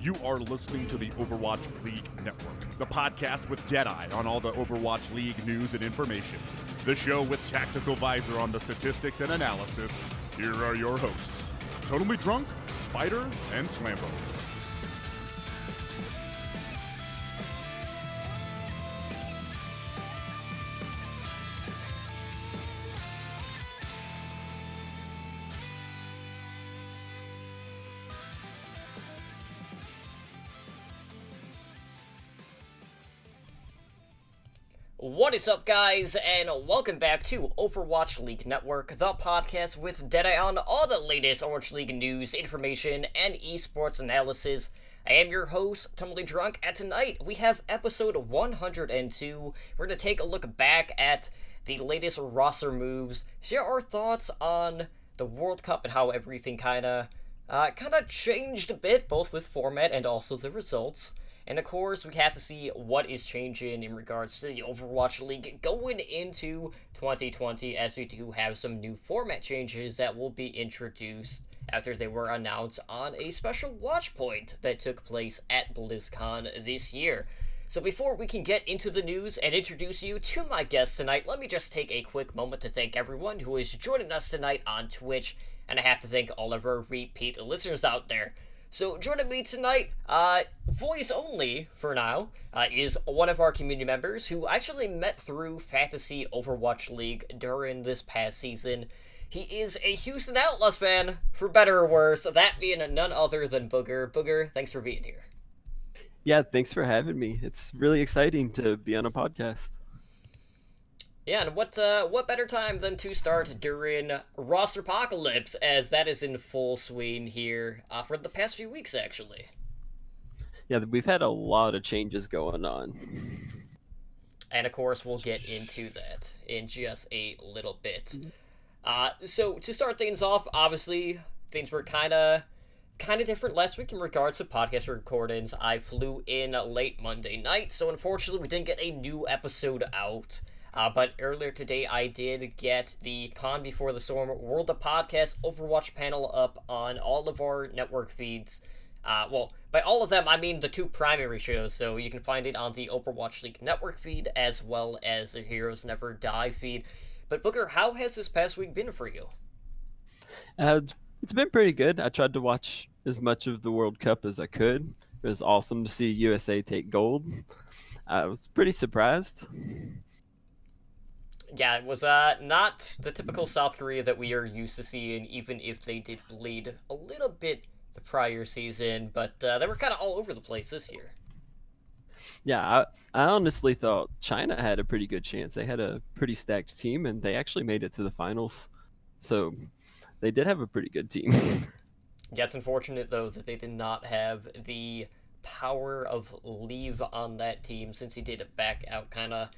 You are listening to the Overwatch League Network, the podcast with Deadeye on all the Overwatch League news and information. The show with Tactical Visor on the statistics and analysis. Here are your hosts, Totally Drunk, Spider, and Slambo. What is up, guys, and welcome back to Overwatch League Network, the podcast with Deadeye on all the latest Overwatch League news, information, and esports analysis. I am your host, Totally Drunk, and tonight we have episode 102. We're going to take a look back at the latest roster moves, share our thoughts on the World Cup and how everything kind of changed a bit, both with format and also the results. And of course, we have to see what is changing in regards to the Overwatch League going into 2020, as we do have some new format changes that will be introduced after they were announced on a special watch point that took place at BlizzCon this year. So before we can get into the news and introduce you to my guest tonight, let me just take a quick moment to thank everyone who is joining us tonight on Twitch, and I have to thank all of our repeat listeners out there. So joining me tonight, voice only for now, is one of our community members who actually met through Fantasy Overwatch League during this past season. He is a Houston Outlaws fan, for better or worse, that being none other than Booger. Booger, thanks for being here. Yeah, thanks for having me. It's really exciting to be on a podcast. Yeah, and what better time than to start during Roster Apocalypse, as that is in full swing here for the past few weeks, actually. Yeah, we've had a lot of changes going on. And of course, we'll get into that in just a little bit. So to start things off, obviously, things were kind of different last week in regards to podcast recordings. I flew in late Monday night, so unfortunately we didn't get a new episode out. But earlier today, I did get the Con Before the Storm World of Podcast Overwatch panel up on all of our network feeds. Well, by all of them, I mean the two primary shows, so you can find it on the Overwatch League network feed as well as the Heroes Never Die feed. But Booker, how has this past week been for you? It's been pretty good. I tried to watch as much of the World Cup as I could. It was awesome to see USA take gold. I was pretty surprised. Yeah, it was not the typical South Korea that we are used to seeing, even if they did bleed a little bit the prior season, but they were kind of all over the place this year. Yeah, I honestly thought China had a pretty good chance. They had a pretty stacked team, and they actually made it to the finals. So they did have a pretty good team. Yeah, it's unfortunate, though, that they did not have the power of leave on that team, since he did back out kind of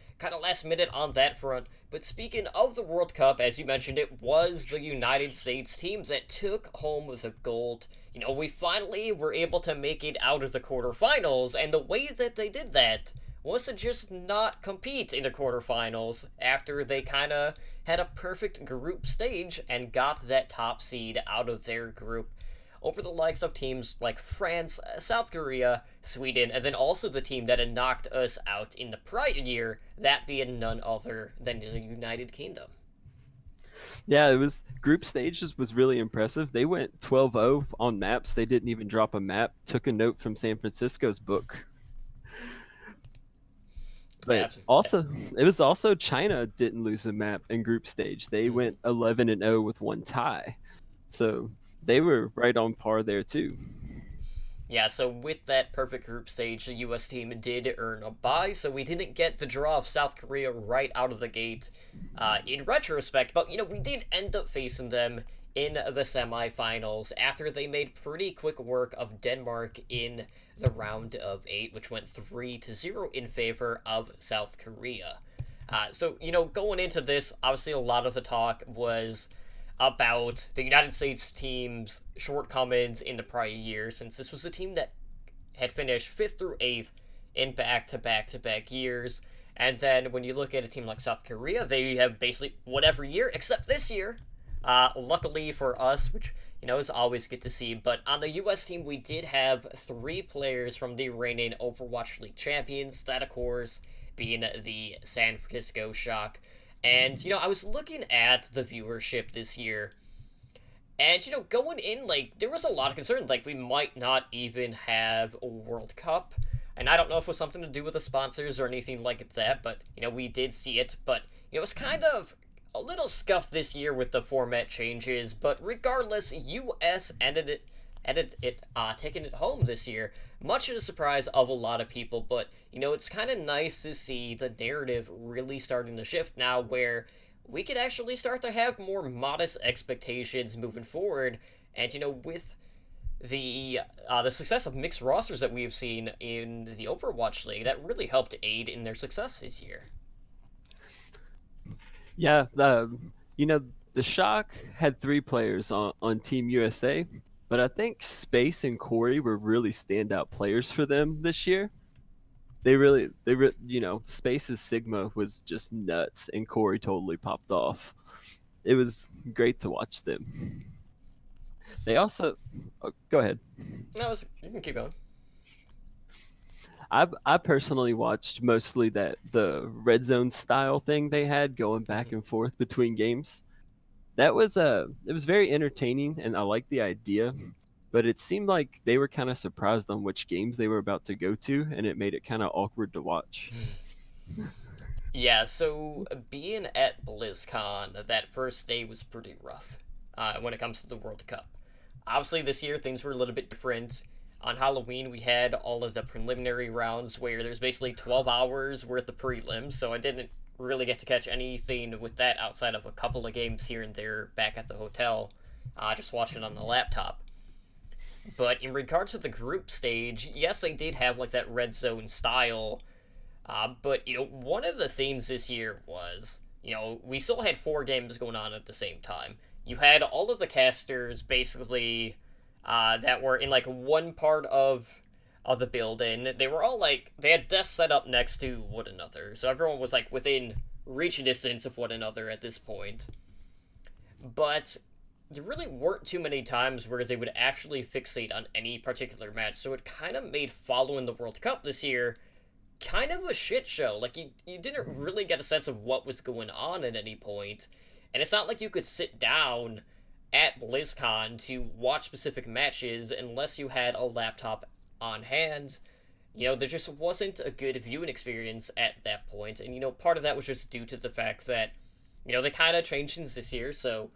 last minute on that front. But speaking of the World Cup, as you mentioned, it was the United States team that took home the gold. You know, we finally were able to make it out of the quarterfinals, and the way that they did that was to just not compete in the quarterfinals after they kind of had a perfect group stage and got that top seed out of their group over the likes of teams like France, South Korea, Sweden, and then also the team that had knocked us out in the prior year, that being none other than the United Kingdom. Yeah, it was group stages was really impressive. They went 12-0 on maps. They didn't even drop a map. Took a note from San Francisco's book. But also, it was also China didn't lose a map in group stage. They went 11-0 with one tie. So they were right on par there too. Yeah, so with that perfect group stage, the U.S. team did earn a bye, so we didn't get the draw of South Korea right out of the gate in retrospect, but, you know, we did end up facing them in the semifinals after they made pretty quick work of Denmark in the round of 8, which went 3-0 in favor of South Korea. So, you know, going into this, obviously a lot of the talk was about the United States team's shortcomings in the prior year, since this was a team that had finished 5th through 8th in back-to-back years. And then when you look at a team like South Korea, they have basically whatever year, except this year. Luckily for us, which It's always good to see. But on the U.S. team, we did have 3 players from the reigning Overwatch League champions. That, of course, being the San Francisco Shock. And, I was looking at the viewership this year. And, going in, there was a lot of concern. We might not even have a World Cup. And I don't know if it was something to do with the sponsors or anything like that, but, we did see it. But, it was kind of a little scuffed this year with the format changes. But regardless, US ended it taking it home this year, much to the surprise of a lot of people. But, it's kind of nice to see the narrative really starting to shift now, where we could actually start to have more modest expectations moving forward. And, with the success of mixed rosters that we've seen in the Overwatch League, that really helped aid in their success this year. Yeah, the Shock had 3 players on Team USA, but I think Space and Corey were really standout players for them this year. Space's Sigma was just nuts, and Corey totally popped off. It was great to watch them. They also, go ahead. No, you can keep going. I personally watched mostly the red zone style thing they had going back and forth between games. That was it was very entertaining, and I liked the idea, but it seemed like they were kind of surprised on which games they were about to go to, and it made it kind of awkward to watch. Yeah, so being at BlizzCon, that first day was pretty rough when it comes to the World Cup. Obviously, this year things were a little bit different. On Halloween, we had all of the preliminary rounds where there's basically 12 hours worth of prelims, so I didn't really get to catch anything with that outside of a couple of games here and there back at the hotel, just watching on the laptop. But in regards to the group stage, yes, they did have that red zone style, but one of the themes this year was, we still had 4 games going on at the same time. You had all of the casters basically that were in one part of the building. They were all they had desks set up next to one another, so everyone was within reaching distance of one another at this point. But there really weren't too many times where they would actually fixate on any particular match, so it kind of made following the World Cup this year kind of a shit show. You didn't really get a sense of what was going on at any point, and it's not like you could sit down at BlizzCon to watch specific matches unless you had a laptop on hand. There just wasn't a good viewing experience at that point, and part of that was just due to the fact that they kind of changed things this year. So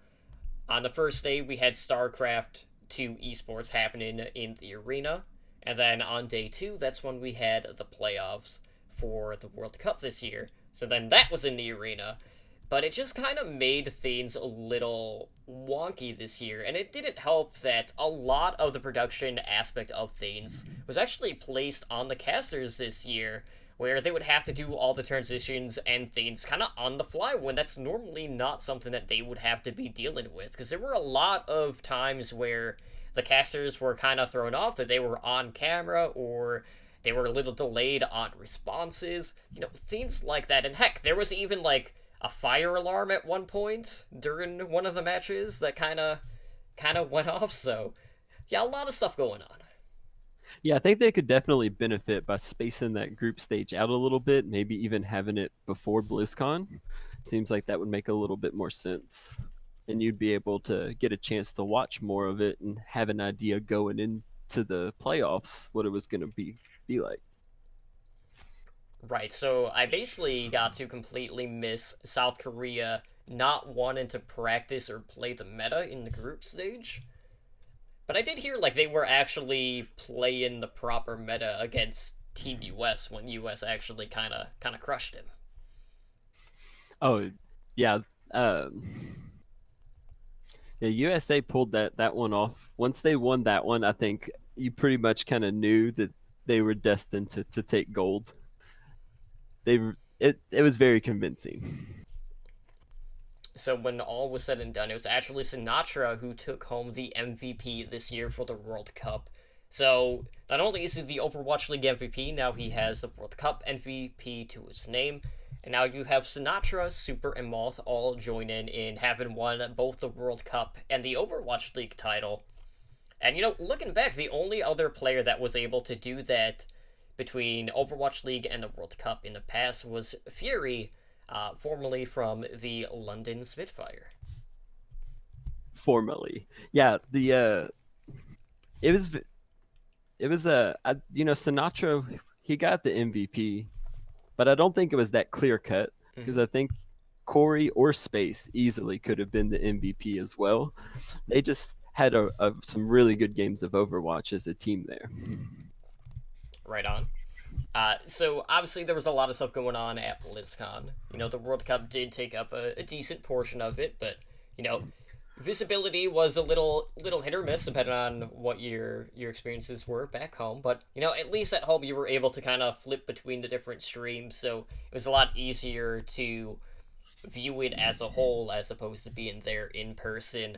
on the first day we had StarCraft 2 esports happening in the arena, and then on day 2 that's when we had the playoffs for the World Cup this year. So then that was in the arena. But it just kind of made things a little wonky this year, and it didn't help that a lot of the production aspect of things was actually placed on the casters this year, where they would have to do all the transitions and things kind of on the fly, when that's normally not something that they would have to be dealing with, because there were a lot of times where the casters were kind of thrown off, that they were on camera, or they were a little delayed on responses, things like that. And heck, there was even a fire alarm at one point during one of the matches that kind of went off. So yeah, a lot of stuff going on. Yeah, I think they could definitely benefit by spacing that group stage out a little bit, maybe even having it before BlizzCon. Seems like that would make a little bit more sense, and you'd be able to get a chance to watch more of it and have an idea going into the playoffs what it was going to be like. Right, so I basically got to completely miss South Korea not wanting to practice or play the meta in the group stage. But I did hear they were actually playing the proper meta against Team US when US actually kind of crushed him. Oh, yeah. Yeah, USA pulled that one off. Once they won that one, I think you pretty much kind of knew that they were destined to take gold. It was very convincing. So when all was said and done, it was actually Sinatra who took home the MVP this year for the World Cup. So not only is he the Overwatch League MVP, now he has the World Cup MVP to his name. And now you have Sinatra, Super, and Moth all join in having won both the World Cup and the Overwatch League title. And, looking back, the only other player that was able to do that between Overwatch League and the World Cup in the past was Fury, formerly from the London Spitfire. Formerly, yeah. It was Sinatra. He got the MVP, but I don't think it was that clear cut because I think Corey or Space easily could have been the MVP as well. They just had some really good games of Overwatch as a team there. Right on. So obviously there was a lot of stuff going on at BlizzCon. The World Cup did take up a decent portion of it, but visibility was a little hit or miss depending on what your experiences were back home. But at least at home you were able to kind of flip between the different streams, so it was a lot easier to view it as a whole as opposed to being there in person.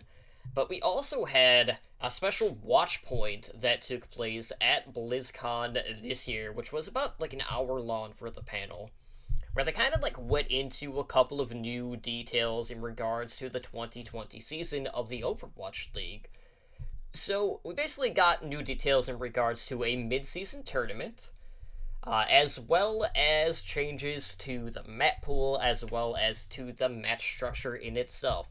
But we also had a special watch point that took place at BlizzCon this year, which was about like an hour long for the panel, where they kind of like went into a couple of new details in regards to the 2020 season of the Overwatch League. So we basically got new details in regards to a mid-season tournament, as well as changes to the map pool, as well as to the match structure in itself.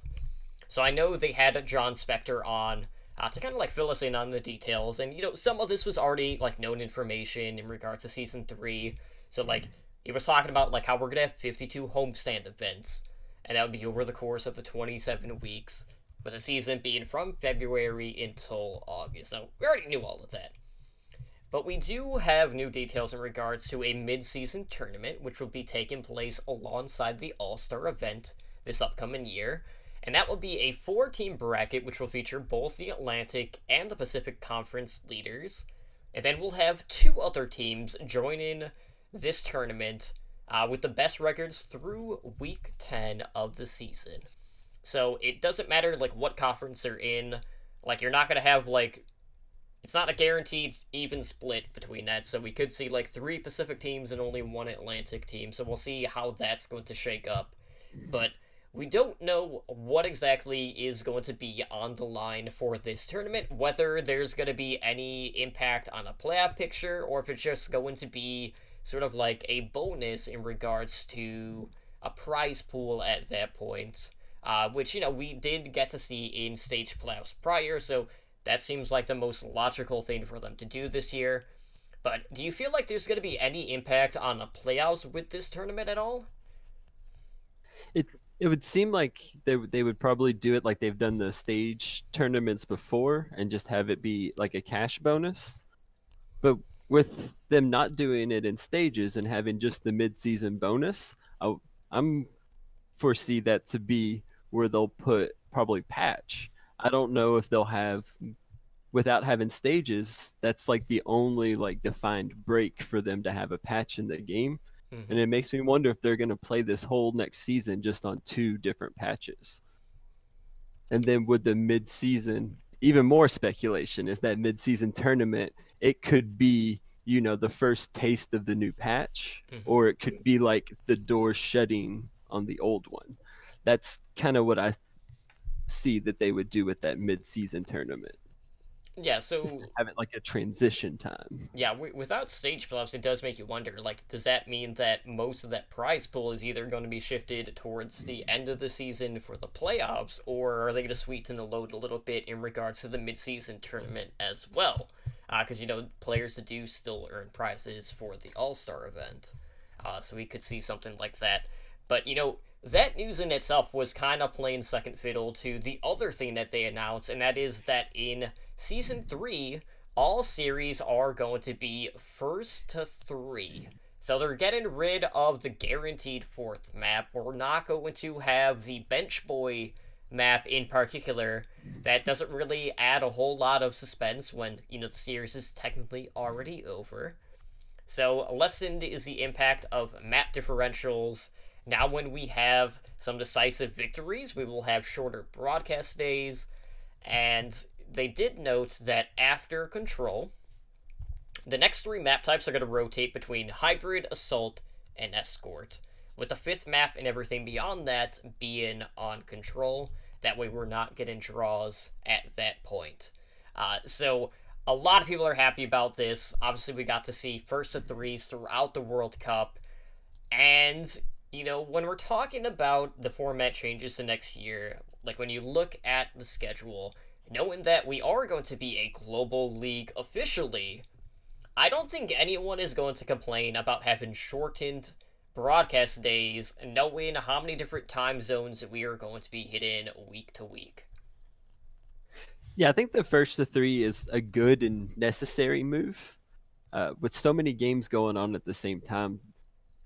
So I know they had John Spector on to kind of like fill us in on the details, and some of this was already like known information in regards to season 3. So like he was talking about like how we're gonna have 52 homestand events, and that would be over the course of the 27 weeks, with the season being from February until August. So we already knew all of that. But we do have new details in regards to a mid-season tournament, which will be taking place alongside the All-Star event this upcoming year. And that will be a 4-team bracket, which will feature both the Atlantic and the Pacific Conference leaders. And then we'll have 2 other teams join in this tournament with the best records through week 10 of the season. So it doesn't matter like what conference they're in. Like you're not going to have like, it's not a guaranteed even split between that. So we could see like 3 Pacific teams and only 1 Atlantic team. So we'll see how that's going to shake up. But we don't know what exactly is going to be on the line for this tournament, whether there's going to be any impact on a playoff picture, or if it's just going to be sort of like a bonus in regards to a prize pool at that point, which, we did get to see in stage playoffs prior, so that seems like the most logical thing for them to do this year. But do you feel like there's going to be any impact on the playoffs with this tournament at all? It would seem like they would probably do it like they've done the stage tournaments before and just have it be like a cash bonus. But with them not doing it in stages and having just the mid-season bonus, I'm foresee that to be where they'll put probably patch. I don't know if they'll have, without having stages, that's like the only like defined break for them to have a patch in the game. And it makes me wonder if they're going to play this whole next season just on 2 different patches. And then with the mid-season, even more speculation is that mid-season tournament, it could be, the first taste of the new patch, or it could be like the door shutting on the old one. That's kind of what I see that they would do with that mid-season tournament. Yeah, so Just to have it like a transition time. yeah, without stage playoffs, it does make you wonder, like, does that mean that most of that prize pool is either going to be shifted towards the end of the season for the playoffs, or are they going to sweeten the load a little bit in regards to the mid-season tournament as well? Because, players do still earn prizes for the All-Star event. So we could see something like that. But, that news in itself was kind of playing second fiddle to the other thing that they announced, and that is that in Season 3, all series are going to be first to 3. So they're getting rid of the guaranteed 4th map. We're not going to have the Bench Boy map in particular. That doesn't really add a whole lot of suspense when, the series is technically already over. So lessened is the impact of map differentials. Now when we have some decisive victories, we will have shorter broadcast days, and they did note that after Control, the next 3 map types are going to rotate between Hybrid, Assault, and Escort, with the 5th map and everything beyond that being on control. That way we're not getting draws at that point. So a lot of people are happy about this. Obviously, we got to see first of threes throughout the World Cup. And, when we're talking about the format changes to next year, like when you look at the schedule, knowing that we are going to be a global league officially, I don't think anyone is going to complain about having shortened broadcast days, knowing how many different time zones we are going to be hitting week to week. Yeah, I think the first to three is a good and necessary move. With so many games going on at the same time,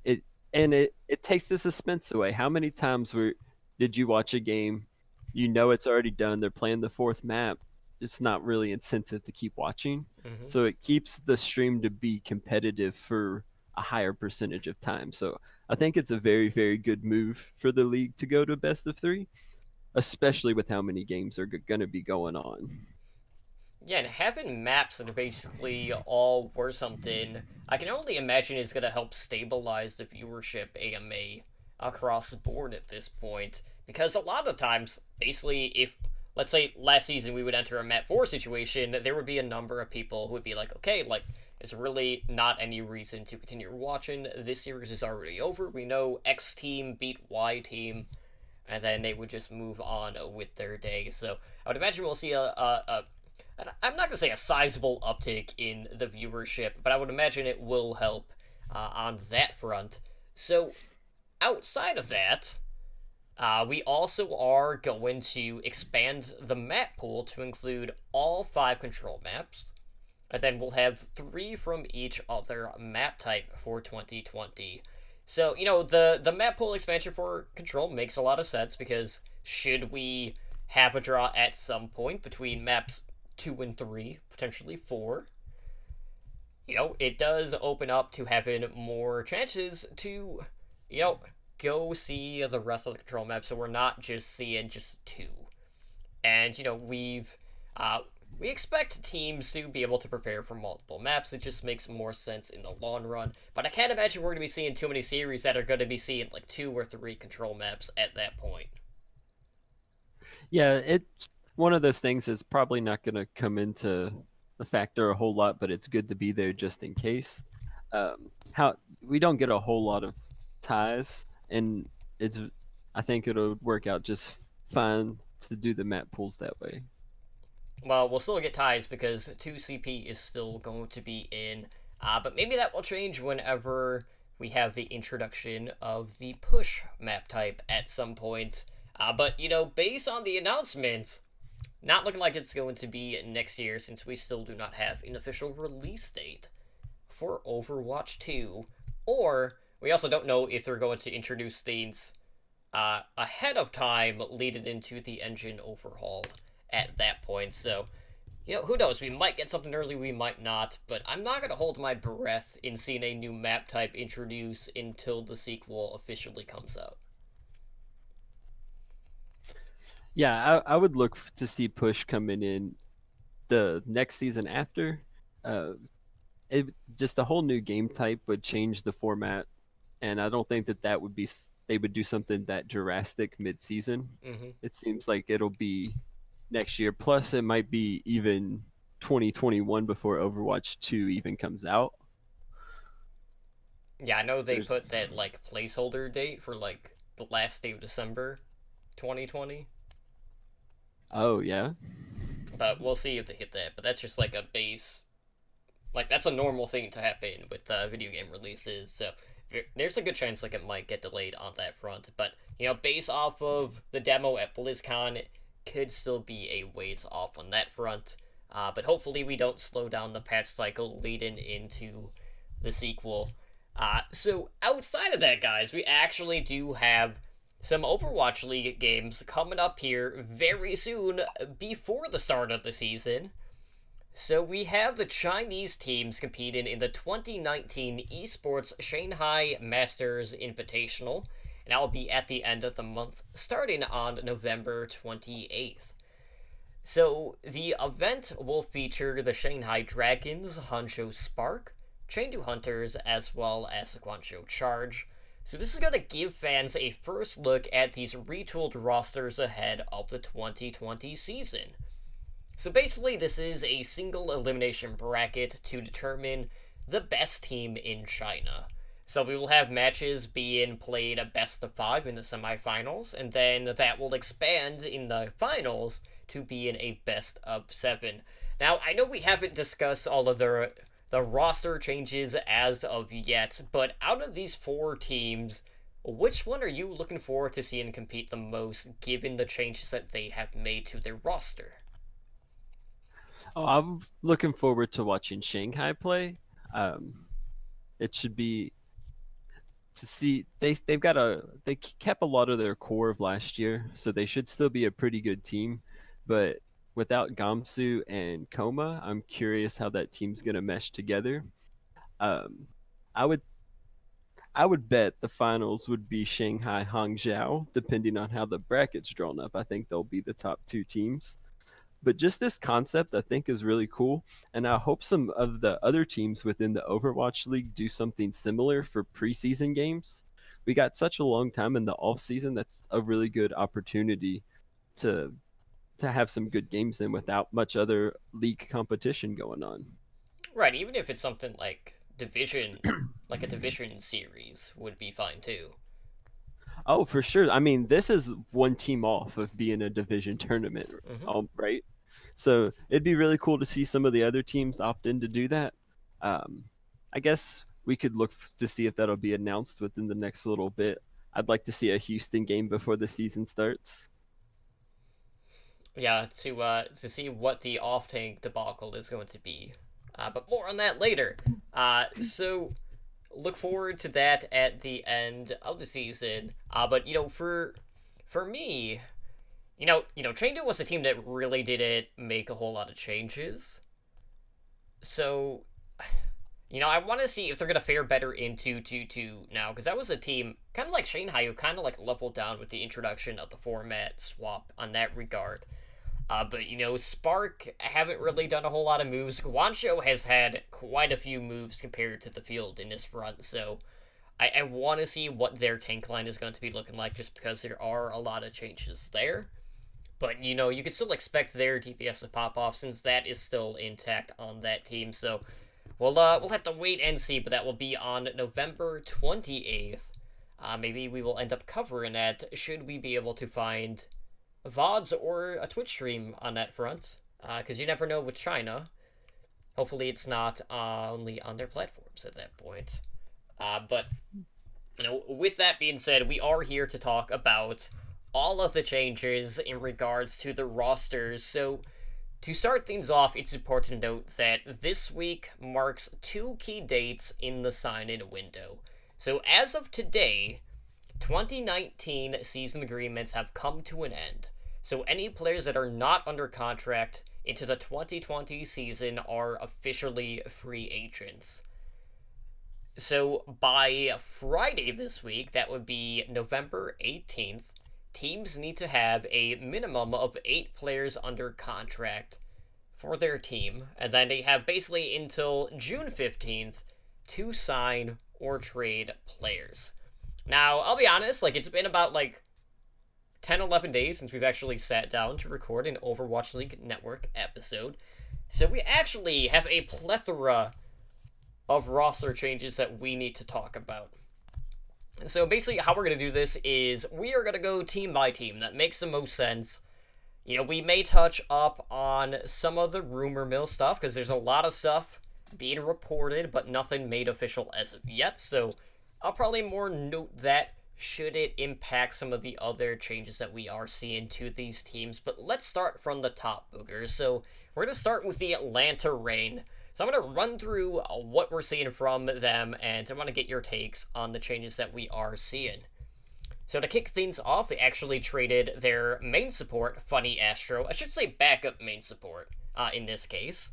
it it takes the suspense away. How many times did you watch a game? You know it's already done. They're playing the fourth map. It's not really incentive to keep watching. Mm-hmm. So it keeps the stream to be competitive for a higher percentage of time. So I think it's a very, very good move for the league to go to best of three, especially with how many games are going to be going on. Yeah, and having maps that are basically all worth something, I can only imagine is going to help stabilize the viewership AMA across the board at this point. Because a lot of times, basically, if, let's say, last season we would enter a map 4 situation, there would be a number of people who would be like, okay, like, there's really not any reason to continue watching. This series is already over. We know X team beat Y team, and then they would just move on with their day. So I would imagine we'll see I'm not going to say a sizable uptick in the viewership, but I would imagine it will help on that front. So, outside of that, we also are going to expand the map pool to include all 5 control maps, and then we'll have 3 from each other map type for 2020. So, the map pool expansion for control makes a lot of sense, because should we have a draw at some point between maps 2 and 3, potentially 4, it does open up to having more chances to, go see the rest of the control map, so we're not just seeing just 2. And, we expect teams to be able to prepare for multiple maps. It just makes more sense in the long run. But I can't imagine we're going to be seeing too many series that are going to be seeing like 2 or 3 control maps at that point. Yeah, it's one of those things that's probably not going to come into the factor a whole lot, but it's good to be there just in case. How we don't get a whole lot of ties, and it's I think it'll work out just fine to do the map pools that way. Well, we'll still get ties because 2CP is still going to be in, but maybe that will change whenever we have the introduction of the push map type at some point. But, based on the announcement, not looking like it's going to be next year, since we still do not have an official release date for Overwatch 2. Or, we also don't know if they're going to introduce things ahead of time leading into the engine overhaul at that point. So, who knows? We might get something early, we might not, but I'm not going to hold my breath in seeing a new map type introduced until the sequel officially comes out. Yeah, I would look to see push coming in the next season after. Uh, just a whole new game type would change the format, and I don't think that would be they would do something that drastic mid-season. Mm-hmm. It seems like it'll be next year. Plus, it might be even 2021 before Overwatch 2 even comes out. Yeah, I know they put that like placeholder date for like the last day of December 2020. Oh yeah. But we'll see if they hit that. But that's just like a base, like that's a normal thing to happen with video game releases. So there's a good chance like it might get delayed on that front. But based off of the demo at BlizzCon, it could still be a ways off on that front. But hopefully we don't slow down the patch cycle leading into the sequel. So outside of that, guys, we actually do have some Overwatch League games coming up here very soon before the start of the season. So we have the Chinese teams competing in the 2019 Esports Shanghai Masters Invitational, and that will be at the end of the month, starting on November 28th. So the event will feature the Shanghai Dragons, Hangzhou Spark, Chengdu Hunters, as well as the Guangzhou Charge. So this is going to give fans a first look at these retooled rosters ahead of the 2020 season. So basically, this is a single elimination bracket to determine the best team in China. So we will have matches being played a best of 5 in the semifinals, and then that will expand in the finals to being a best of 7. Now, I know we haven't discussed all of the roster changes as of yet, but out of these 4 teams, which one are you looking forward to seeing compete the most, given the changes that they have made to their roster? Oh, I'm looking forward to watching Shanghai play. It should be to see they kept a lot of their core of last year, so they should still be a pretty good team. But without Gamsu and Koma, I'm curious how that team's gonna mesh together. Um, I would I would bet the finals would be Shanghai Hangzhou, depending on how the bracket's drawn up. I think they'll be the top 2 teams. But just this concept, I think, is really cool. And I hope some of the other teams within the Overwatch League do something similar for preseason games. We got such a long time in the off season. That's a really good opportunity to have some good games in without much other league competition going on. Right, even if it's something like a division series would be fine too. Oh, for sure. I mean, this is one team off of being a division tournament, Hmm. right? So it'd be really cool to see some of the other teams opt in to do that. Um, I guess we could look to see if that'll be announced within the next little bit. I'd like to see a Houston game before the season starts. Yeah, to see what the off tank debacle is going to be. But more on that later. So look forward to that at the end of the season. But for me, Chengdu was a team that really didn't make a whole lot of changes. So, I want to see if they're gonna fare better in 2-2-2 now, because that was a team kind of like Shanghai who kind of like leveled down with the introduction of the format swap on that regard. But Spark haven't really done a whole lot of moves. Guancho has had quite a few moves compared to the field in this front, so I want to see what their tank line is going to be looking like, just because there are a lot of changes there. But you can still expect their DPS to pop off, since that is still intact on that team. So we'll have to wait and see, but that will be on November 28th. Maybe we will end up covering that, should we be able to find VODs or a Twitch stream on that front, because you never know with China. Hopefully it's not only on their platforms at that point. But with that being said, we are here to talk about all of the changes in regards to the rosters. So to start things off, it's important to note that this week marks 2 key dates in the sign-in window. So as of today, 2019 season agreements have come to an end. So any players that are not under contract into the 2020 season are officially free agents. So by Friday this week, that would be November 18th, teams need to have a minimum of 8 players under contract for their team, and then they have basically until June 15th to sign or trade players. Now, I'll be honest, it's been about 10, 11 days since we've actually sat down to record an Overwatch League Network episode. So we actually have a plethora of roster changes that we need to talk about. So basically how we're going to do this is we are going to go team by team. That makes the most sense. We may touch up on some of the rumor mill stuff, because there's a lot of stuff being reported, but nothing made official as of yet. So I'll probably more note that should it impact some of the other changes that we are seeing to these teams. But let's start from the top, boogers. So we're going to start with the Atlanta Reign. So I'm going to run through what we're seeing from them, and I want to get your takes on the changes that we are seeing. So to kick things off, they actually traded their main support, Funny Astro. I should say backup main support in this case.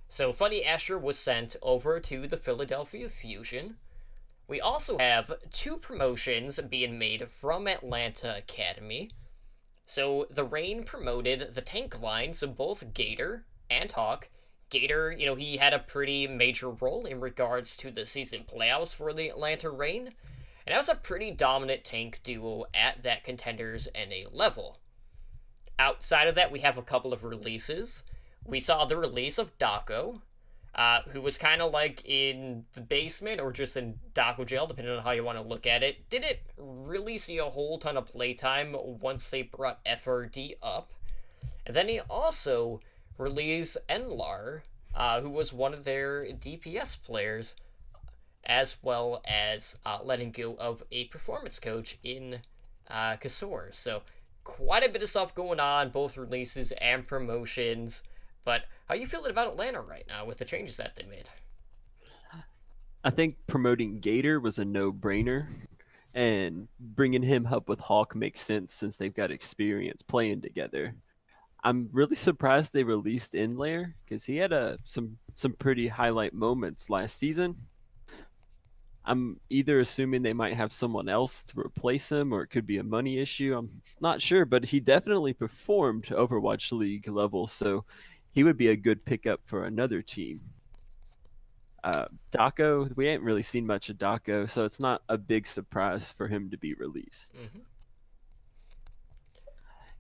So Funny Astro was sent over to the Philadelphia Fusion. We also have 2 promotions being made from Atlanta Academy. So the Reign promoted the tank line, so both Gator and Hawk. Gator, he had a pretty major role in regards to the season playoffs for the Atlanta Reign. And that was a pretty dominant tank duo at that Contenders NA level. Outside of that, we have a couple of releases. We saw the release of Dako, who was kind of like in the basement or just in Dako jail, depending on how you want to look at it. Didn't really see a whole ton of playtime once they brought FRD up. And then he also released Enlar, who was one of their DPS players, as well as letting go of a performance coach in Kasor. So quite a bit of stuff going on, both releases and promotions. But how are you feeling about Atlanta right now with the changes that they made? I think promoting Gator was a no-brainer, and bringing him up with Hawk makes sense since they've got experience playing together. I'm really surprised they released Inlayer because he had some pretty highlight moments last season. I'm either assuming they might have someone else to replace him or it could be a money issue. I'm not sure, but he definitely performed Overwatch League level, so he would be a good pickup for another team. Dako, we ain't really seen much of Dako, so it's not a big surprise for him to be released.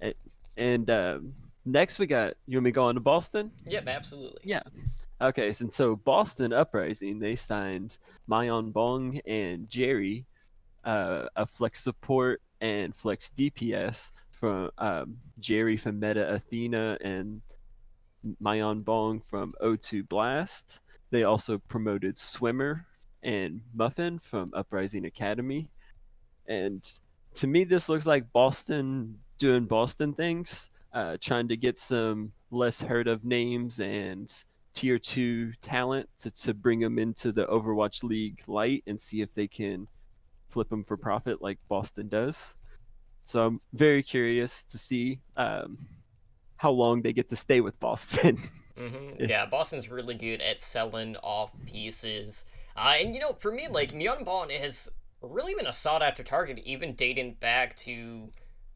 Mm-hmm. And, and next we got, you want me to go on to Boston? Yep, absolutely. Yeah. Okay, and so Boston Uprising, they signed Mayon Bong and Jerry, a flex support and flex DPS from Jerry from Meta Athena and Mayon Bong from O2 Blast. They also promoted Swimmer and Muffin from Uprising Academy. And to me, this looks like Boston doing Boston things, trying to get some less heard of names and tier two talent to bring them into the Overwatch League light and see if they can flip them for profit like Boston does. So I'm very curious to see how long they get to stay with Boston. Mm-hmm. Yeah, Boston's really good at selling off pieces. And for me, like Myeonbon has really been a sought after target, even dating back to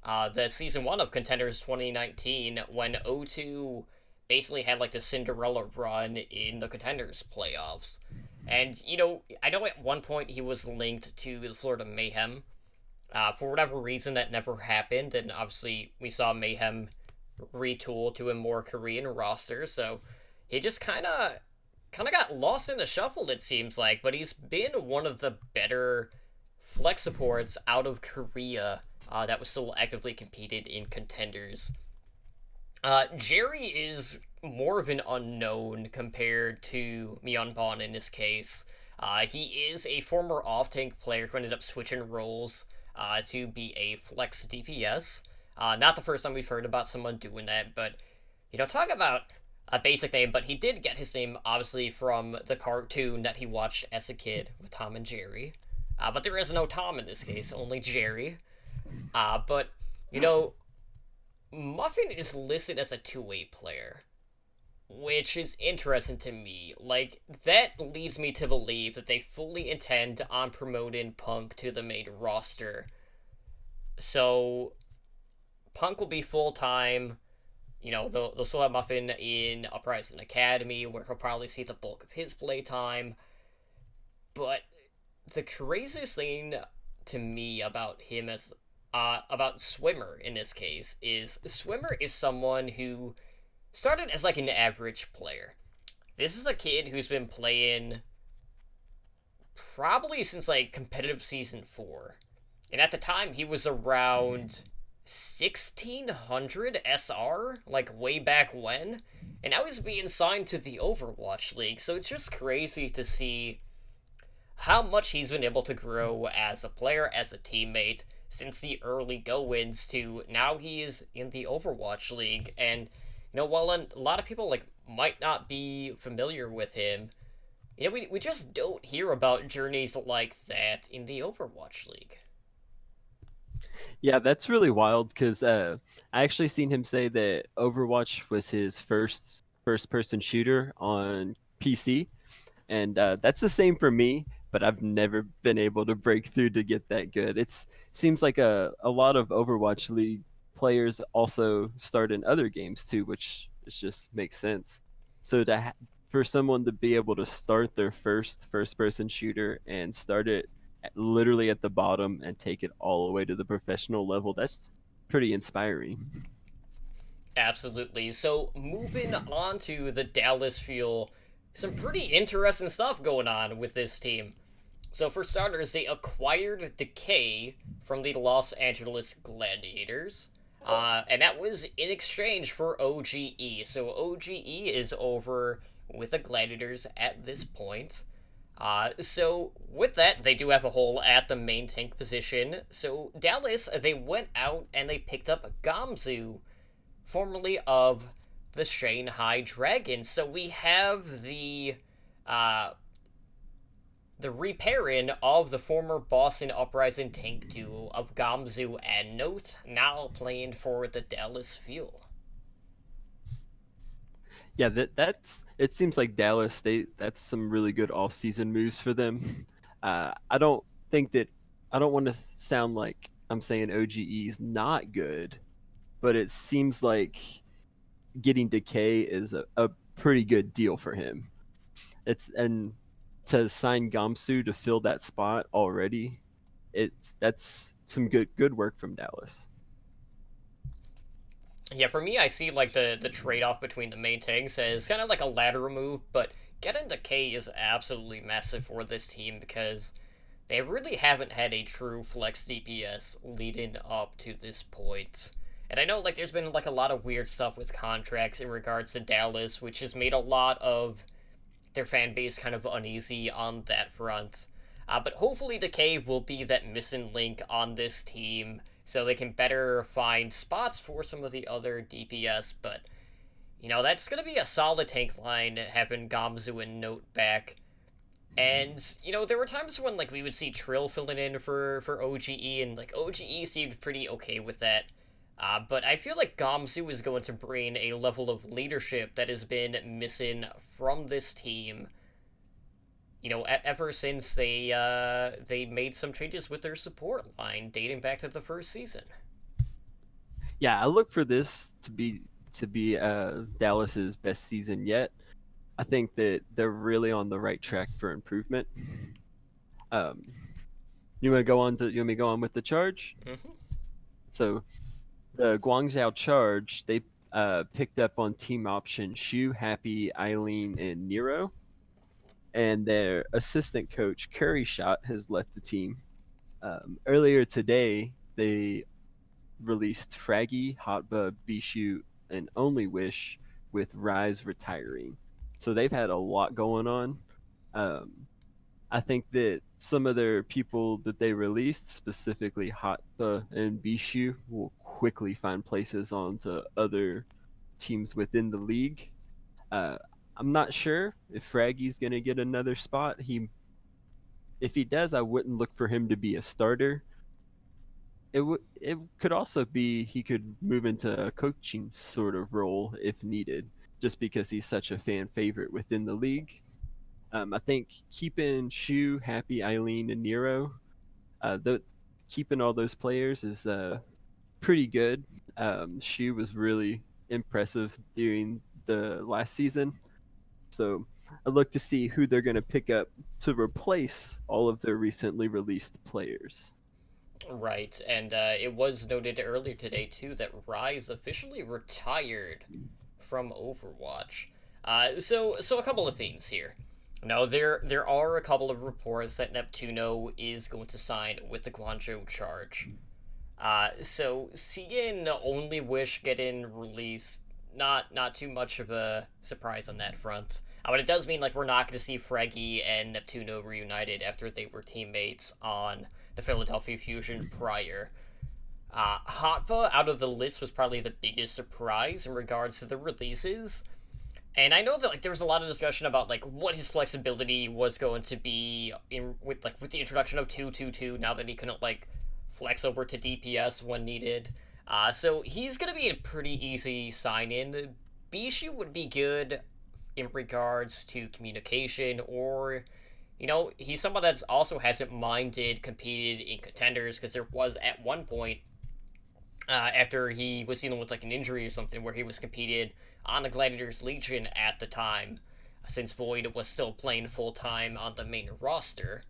the season one of Contenders 2019 when O2 basically had like the Cinderella run in the Contenders playoffs. And I know at one point he was linked to the Florida Mayhem. For whatever reason, that never happened, and obviously we saw Mayhem retool to a more Korean roster, so he just kind of got lost in the shuffle, it seems like. But he's been one of the better flex supports out of Korea that was still actively competed in Contenders. Jerry is more of an unknown compared to Myeonbon in this case. He is a former off-tank player who ended up switching roles to be a flex DPS. Not the first time we've heard about someone doing that, but talk about a basic name. But he did get his name obviously from the cartoon that he watched as a kid with Tom and Jerry. But there is no Tom in this case, only Jerry. But Muffin is listed as a two-way player, which is interesting to me. Like, that leads me to believe that they fully intend on promoting Punk to the main roster. So Punk will be full-time. They'll still have Muffin in Uprising Academy, where he'll probably see the bulk of his playtime. But the craziest thing to me about him as about Swimmer in this case is Swimmer is someone who started as like an average player. This is a kid who's been playing probably since like competitive season 4. And at the time he was around 1600 SR, like way back when. And now he's being signed to the Overwatch League. So it's just crazy to see how much he's been able to grow as a player, as a teammate, since the early go-ins to now he is in the Overwatch League. And while a lot of people like might not be familiar with him, we just don't hear about journeys like that in the Overwatch League. Yeah, that's really wild because I actually seen him say that Overwatch was his first person shooter on PC, and that's the same for me. But I've never been able to break through to get that good. It seems like a lot of Overwatch League players also start in other games too, which just makes sense. So for someone to be able to start their first person shooter and start it literally at the bottom and take it all the way to the professional level. That's pretty inspiring. Absolutely. So moving on to the Dallas Fuel, some pretty interesting stuff going on with this team. So for starters, they acquired Decay from the Los Angeles Gladiators. And that was in exchange for OGE. So OGE is over with the Gladiators at this point. So with that, they do have a hole at the main tank position. So Dallas, they went out and they picked up Gamzu, formerly of the Shanghai Dragons. So we have uh, the repairing of the former Boston Uprising tank duo of Gamzu and Note, now playing for the Dallas Fuel. Yeah, that's it seems like Dallas that's some really good off-season moves for them. I don't think that I don't want to sound like I'm saying OGE is not good, but it seems like getting Decay is a pretty good deal for him. It's and to sign Gamsu to fill that spot already, that's some good work from Dallas. Yeah, for me, I see like the trade off between the main tanks as kind of like a ladder move, but getting Decay is absolutely massive for this team because they really haven't had a true flex DPS leading up to this point. And I know like there's been like a lot of weird stuff with contracts in regards to Dallas, which has made a lot of their fan base kind of uneasy on that front. But hopefully Decay will be that missing link on this team so they can better find spots for some of the other DPS. But, that's going to be a solid tank line having Gamzu and Note back. And, there were times when, like, we would see Trill filling in for OGE, and, like, OGE seemed pretty okay with that. But I feel like Gamzu is going to bring a level of leadership that has been missing from this team. Ever since they made some changes with their support line dating back to the first season. Yeah, I look for this to be Dallas's best season yet. I think that they're really on the right track for improvement. Um, you want me to go on with the charge? Mm-hmm. So the Guangzhou Charge, they picked up on team option Shu, Happy, Eileen, and Nero. And their assistant coach, Curry Shot, has left the team. Earlier today, they released Fraggy, Hotba, Bishu, and Only Wish with Rise retiring. So they've had a lot going on. Um, I think that some of their people that they released, specifically Hotba and Bishu, will quickly find places onto other teams within the league. Uh, I'm not sure if Fraggy's gonna get another spot. If he does, I wouldn't look for him to be a starter. It could also be he could move into a coaching sort of role if needed, just because he's such a fan favorite within the league. I think keeping Shu, Happy, Eileen, and Nero, keeping all those players is pretty good. Shu was really impressive during the last season, so I look to see who they're going to pick up to replace all of their recently released players. Right, and it was noted earlier today too that Rise officially retired from Overwatch. So a couple of things here. Now there are a couple of reports that Neptuno is going to sign with the Guangzhou Charge. So seeing Only Wish getting released, not too much of a surprise on that front. But it does mean like we're not going to see Fraggy and Neptuno reunited after they were teammates on the Philadelphia Fusion prior. Hotba out of the list was probably the biggest surprise in regards to the releases. And I know that like there was a lot of discussion about like what his flexibility was going to be with the introduction of 222 now that he couldn't like flex over to DPS when needed. So he's gonna be a pretty easy sign in. Bishu would be good in regards to communication, or he's someone that also hasn't minded competed in contenders, because there was at one point after he was dealing with like an injury or something where he was competed on the Gladiators Legion at the time, since Void was still playing full time on the main roster.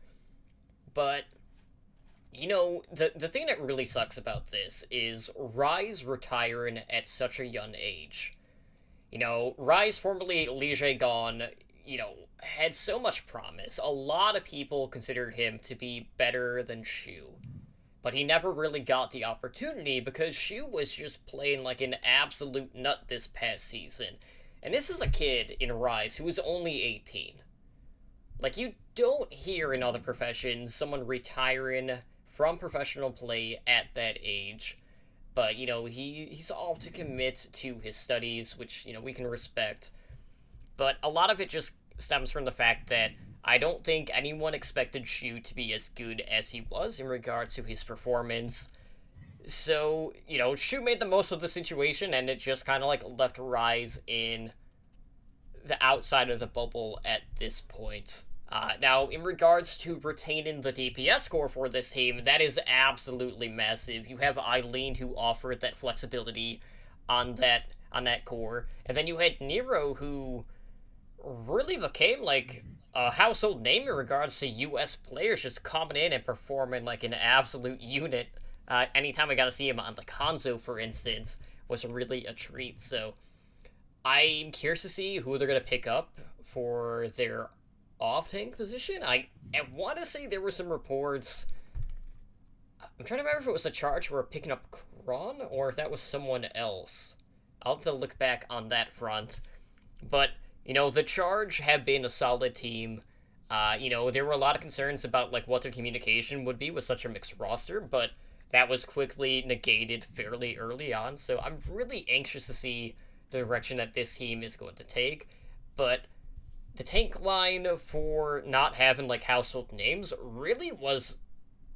But The thing that really sucks about this is Rise retiring at such a young age. Rise, formerly Li Gon, had so much promise. A lot of people considered him to be better than Shu. But he never really got the opportunity because Shu was just playing like an absolute nut this past season. And this is a kid in Rise who is only 18. Like, you don't hear in other professions someone retiring from professional play at that age. But, he's all to commit to his studies, which, we can respect. But a lot of it just stems from the fact that I don't think anyone expected Shu to be as good as he was in regards to his performance. So, Shu made the most of the situation, and it just kind of like left Rise in the outside of the bubble at this point. Now, in regards to retaining the DPS score for this team, that is absolutely massive. You have Eileen, who offered that flexibility on that core, and then you had Nero, who really became like a household name in regards to U.S. players just coming in and performing like an absolute unit. Anytime I got to see him on like Hanzo, for instance, was really a treat. So I'm curious to see who they're going to pick up for their off-tank position. I want to say there were some reports. I'm trying to remember if it was a charge for picking up Kron or if that was someone else. I'll have to look back on that front. But, the Charge have been a solid team. There were a lot of concerns about like what their communication would be with such a mixed roster, but that was quickly negated fairly early on. So I'm really anxious to see the direction that this team is going to take. But the tank line, for not having like household names, really was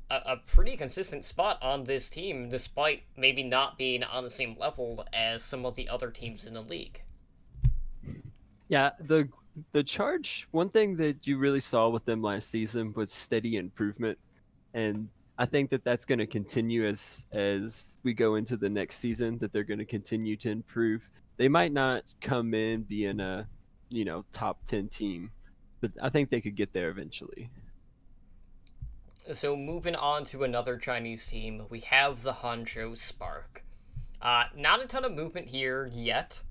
a pretty consistent spot on this team, despite maybe not being on the same level as some of the other teams in the league. Yeah, the Charge, one thing that you really saw with them last season was steady improvement, and I think that that's going to continue as we go into the next season, that they're going to continue to improve. They might not come in being a, top 10 team, but I think they could get there eventually. So moving on to another Chinese team, we have the Hangzhou Spark. Not a ton of movement here yet.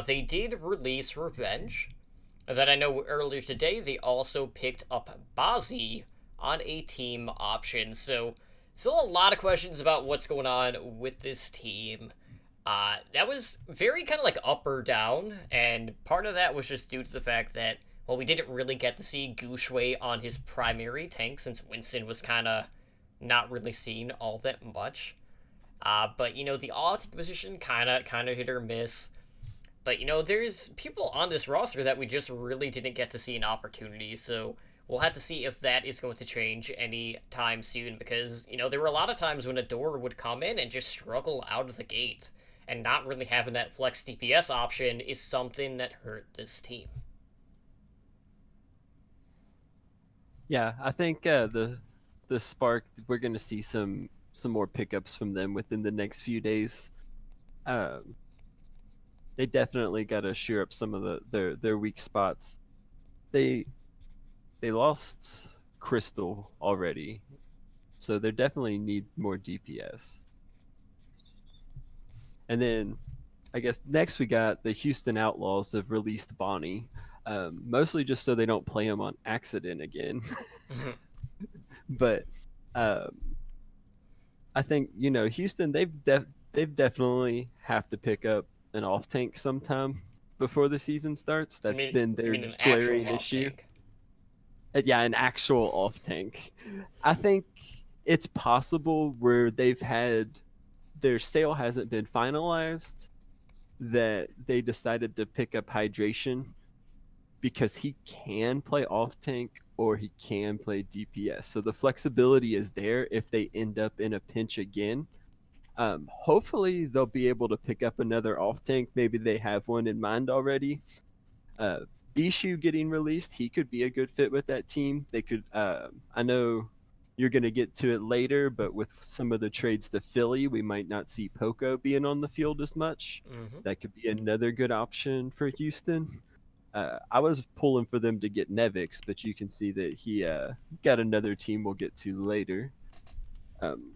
They did release Revenge. That I know earlier today, they also picked up Bazi on a team option. So, still a lot of questions about what's going on with this team. That was very kind of like up or down, and part of that was just due to the fact that, well, we didn't really get to see Gu Shui on his primary tank since Winston was kind of not really seen all that much. But the all-tank position kind of hit or miss. But, there's people on this roster that we just really didn't get to see an opportunity, so we'll have to see if that is going to change anytime soon, because, there were a lot of times when Adore would come in and just struggle out of the gate, and not really having that flex DPS option is something that hurt this team. Yeah, I think the Spark, we're going to see some more pickups from them within the next few days. They definitely got to shore up some of their weak spots. They lost Crystal already, so they definitely need more DPS. And then I guess next we got the Houston Outlaws have released Bonnie, mostly just so they don't play him on accident again. But I think Houston, they've definitely have to pick up an off tank sometime before the season starts. That's been You their mean an glaring actual issue. off-tank? Yeah, an actual off tank. I think it's possible where they've had their sale hasn't been finalized, that they decided to pick up Hydration because he can play off tank or he can play DPS. So the flexibility is there if they end up in a pinch again. Hopefully they'll be able to pick up another off tank. Maybe they have one in mind already. Bishu getting released, he could be a good fit with that team. They could. I know you're going to get to it later, but with some of the trades to Philly, we might not see Poco being on the field as much. Mm-hmm. That could be another good option for Houston. I was pulling for them to get Nevix, but you can see that he got another team we'll get to later. Um,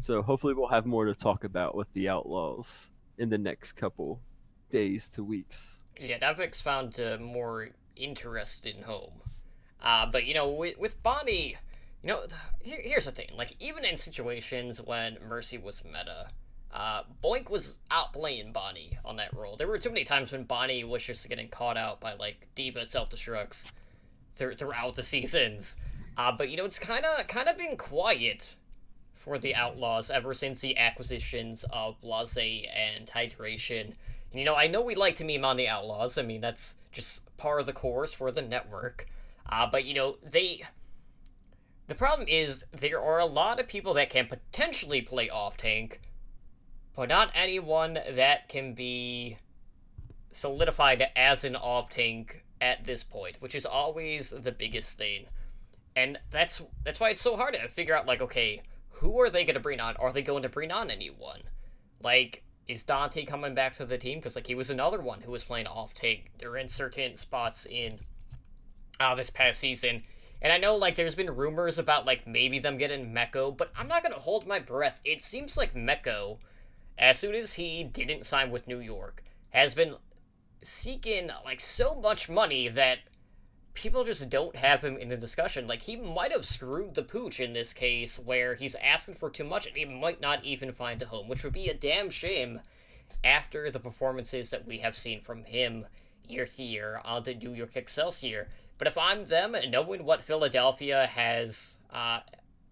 so hopefully we'll have more to talk about with the Outlaws in the next couple days to weeks. Yeah, Davix found a more interesting home. But with Bonnie, here's the thing. Like, even in situations when Mercy was meta, Boink was outplaying Bonnie on that role. There were too many times when Bonnie was just getting caught out by like Diva self destructs throughout the seasons. But it's kind of been quiet for the Outlaws ever since the acquisitions of Blase and Hydration. And, I know we like to meme on the Outlaws. I mean, that's just par of the course for the network. But the problem is there are a lot of people that can potentially play off tank, but not anyone that can be solidified as an off tank at this point, which is always the biggest thing. And that's why it's so hard to figure out, like, okay, who are they going to bring on? Are they going to bring on anyone? Like, is Dante coming back to the team? Because, like, he was another one who was playing off tank during certain spots in this past season. And I know, like, there's been rumors about, like, maybe them getting Meko, but I'm not going to hold my breath. It seems like Meko, as soon as he didn't sign with New York, has been seeking, like, so much money that people just don't have him in the discussion. Like, he might have screwed the pooch in this case, where he's asking for too much and he might not even find a home, which would be a damn shame after the performances that we have seen from him year to year on the New York Excelsior. But if I'm them, knowing what Philadelphia has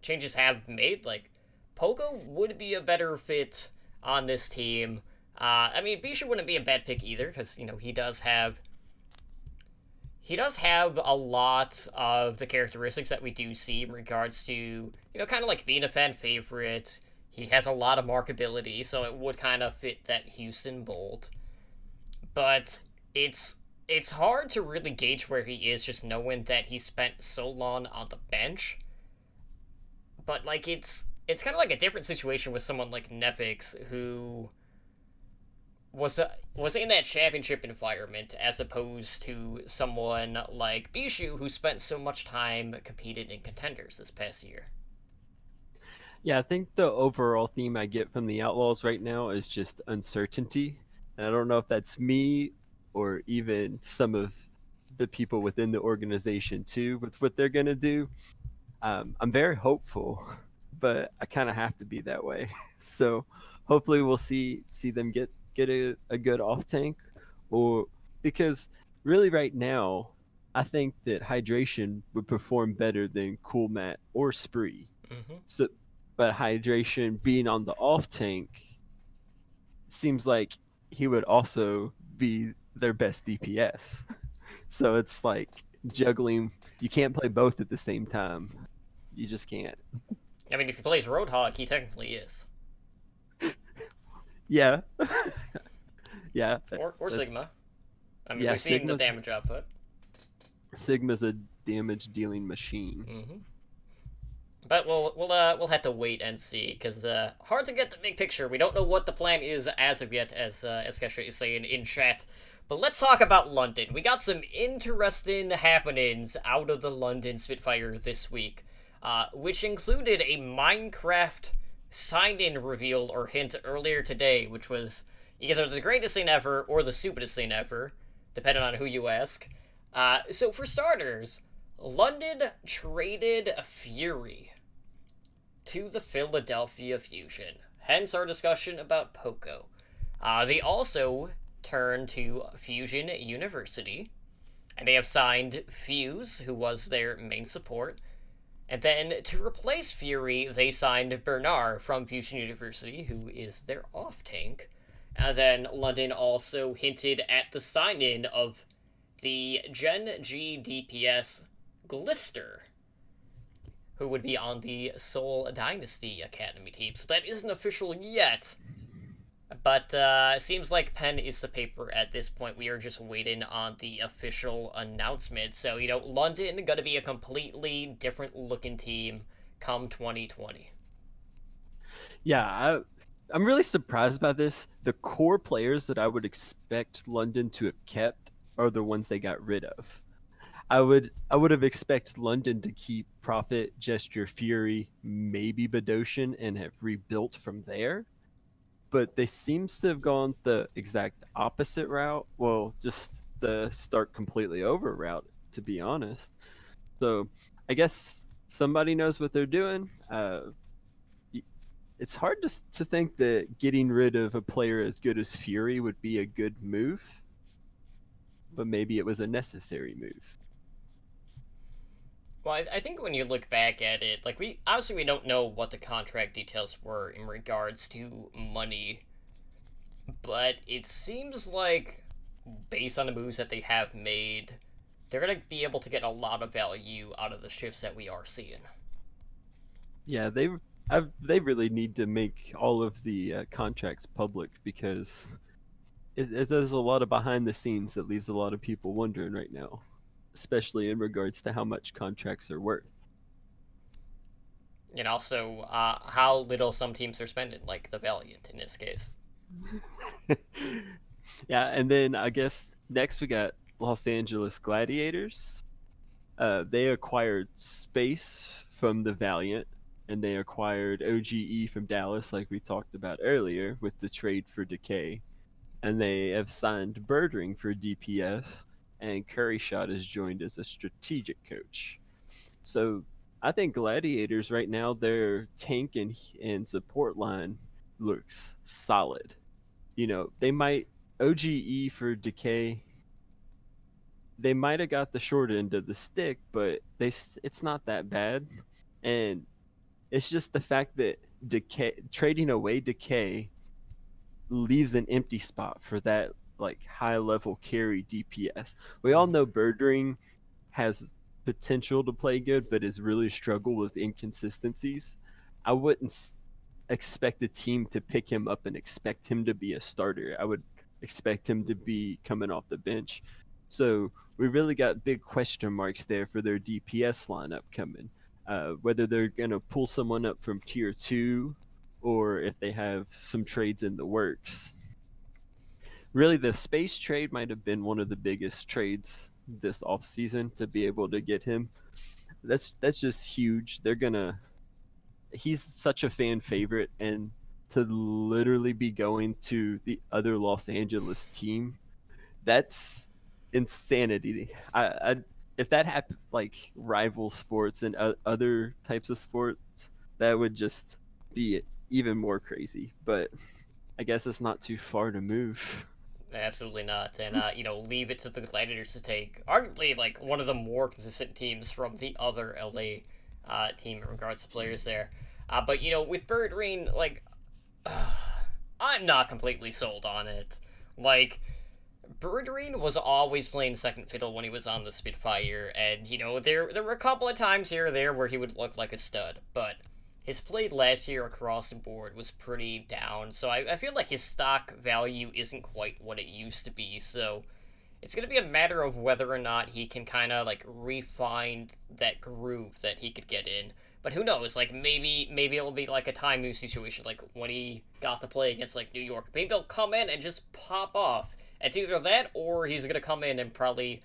changes have made, like, Pogo would be a better fit on this team. I mean, Bishu wouldn't be a bad pick either, because, he does have a lot of the characteristics that we do see in regards to, kind of like being a fan favorite. He has a lot of markability, so it would kind of fit that Houston mold. But it's hard to really gauge where he is just knowing that he spent so long on the bench. But, like, it's kind of like a different situation with someone like Nefix, who was in that championship environment, as opposed to someone like Bishu, who spent so much time competing in contenders this past year. Yeah, I think the overall theme I get from the Outlaws right now is just uncertainty. And I don't know if that's me or even some of the people within the organization too with what they're going to do. I'm very hopeful, but I kind of have to be that way. So hopefully we'll see them get a good off tank, or because really right now I think that Hydration would perform better than Cool Matt or Spree. Mm-hmm. So, but Hydration being on the off tank seems like he would also be their best DPS. So it's like juggling. You can't play both at the same time. You just can't. I mean, if he plays Roadhog, he technically is. Yeah. Yeah. Or Sigma. I mean, yeah, we've seen the damage output. Sigma's a damage dealing machine. Mm-hmm. But we'll have to wait and see, because hard to get the big picture. We don't know what the plan is as of yet, as Kesha is saying in chat. But let's talk about London. We got some interesting happenings out of the London Spitfire this week, which included a Minecraft sign-in reveal or hint earlier today, which was either the greatest thing ever or the stupidest thing ever, depending on who you ask. So for starters, London traded Fury to the Philadelphia Fusion, hence our discussion about Poco. They also turned to Fusion University, and they have signed Fuse, who was their main support. And then to replace Fury, they signed Bernard from Fusion University, who is their off-tank. And then London also hinted at the sign-in of the Gen G DPS Glister, who would be on the Soul Dynasty Academy team. So that isn't official yet, but seems like pen is the paper at this point. We are just waiting on the official announcement. So, London going to be a completely different looking team come 2020. Yeah, I'm really surprised by this. The core players that I would expect London to have kept are the ones they got rid of. I would have expected London to keep Prophet, Gesture, Fury, maybe Badoshan, and have rebuilt from there. But they seems to have gone the exact opposite route. Well, just the start completely over route, to be honest. So I guess somebody knows what they're doing. It's hard to think that getting rid of a player as good as Fury would be a good move, but maybe it was a necessary move. Well, I think when you look back at it, like we don't know what the contract details were in regards to money, but it seems like based on the moves that they have made, they're gonna be able to get a lot of value out of the shifts that we are seeing. Yeah, they really need to make all of the contracts public because there's a lot of behind the scenes that leaves a lot of people wondering right now, especially in regards to how much contracts are worth. And also, how little some teams are spending, like the Valiant in this case. Yeah, and then I guess next we got Los Angeles Gladiators. They acquired Space from the Valiant, and they acquired OGE from Dallas, like we talked about earlier, with the trade for Decay. And they have signed Birdring for DPS, and Curry Shot has joined as a strategic coach. So I think Gladiators right now, their tank and support line looks solid. They might OGE for Decay. They might have got the short end of the stick, but it's not that bad. And it's just the fact that Decay trading away Decay leaves an empty spot for that like high level carry DPS. We all know Birdring has potential to play good, but has really struggled with inconsistencies. I wouldn't expect a team to pick him up and expect him to be a starter. I would expect him to be coming off the bench. So we really got big question marks there for their DPS lineup coming. Whether they're going to pull someone up from tier 2 or if they have some trades in the works. Really, the space trade might have been one of the biggest trades this offseason to be able to get him. That's just huge. He's such a fan favorite, and to literally be going to the other Los Angeles team, that's insanity. If that happened like rival sports and other types of sports, that would just be even more crazy. But I guess it's not too far to move. Absolutely not. And, leave it to the Gladiators to take arguably, like, one of the more consistent teams from the other LA team in regards to players there. But, with Birdring, like, I'm not completely sold on it. Like, Birdring was always playing second fiddle when he was on the Spitfire, and, there were a couple of times here or there where he would look like a stud, but his play last year across the board was pretty down, so I feel like his stock value isn't quite what it used to be, so it's going to be a matter of whether or not he can kind of, like, refine that groove that he could get in. But who knows, like, maybe it'll be, like, a time move situation, like, when he got to play against, like, New York. Maybe he'll come in and just pop off. It's either that, or he's going to come in and probably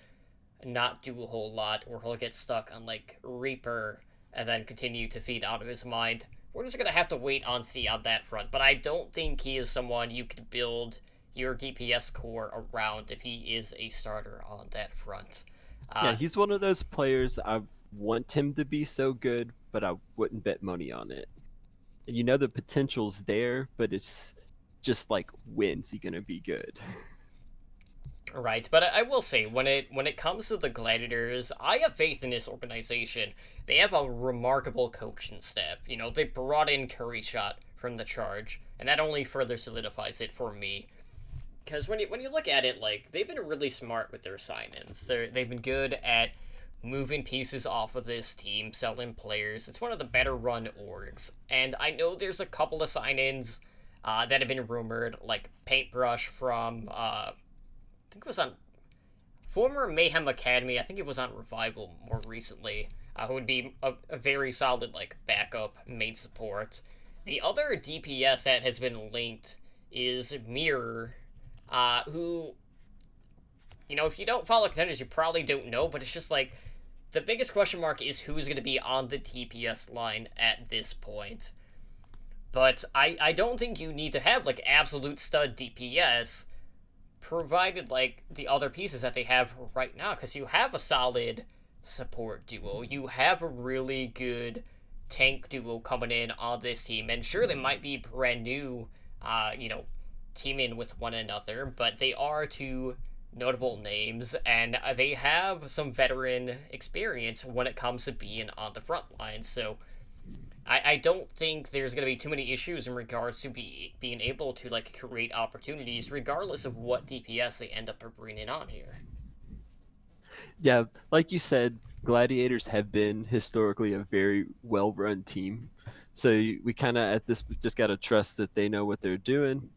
not do a whole lot, or he'll get stuck on, like, Reaper and then continue to feed out of his mind. We're just going to have to wait on see on that front, but I don't think he is someone you could build your DPS core around if he is a starter on that front. Yeah, he's one of those players I want him to be so good, but I wouldn't bet money on it. And the potential's there, but it's just like, when's he gonna be good? Right, but I will say when it comes to the Gladiators, I have faith in this organization. They have a remarkable coaching staff. They brought in Curry Shot from the Charge, and that only further solidifies it for me. Because when you look at it, like, they've been really smart with their sign-ins. They've been good at moving pieces off of this team, selling players. It's one of the better run orgs. And I know there's a couple of sign-ins that have been rumored, like Paintbrush from, I think it was on former Mayhem Academy. I think it was on Revival more recently, who would be a very solid, like, backup main support. The other DPS that has been linked is Mirror, who if you don't follow contenders, you probably don't know, but it's just like the biggest question mark is who's going to be on the DPS line at this point. But I don't think you need to have like absolute stud DPS, provided like the other pieces that they have right now, because you have a solid support duo. You have a really good tank duo coming in on this team, and sure, they might be brand new, teaming with one another, but they are two notable names, and they have some veteran experience when it comes to being on the front line. So I don't think there's going to be too many issues in regards to being able to like create opportunities, regardless of what DPS they end up bringing on here. Yeah, like you said, Gladiators have been historically a very well-run team. So we kind of at this just got to trust that they know what they're doing.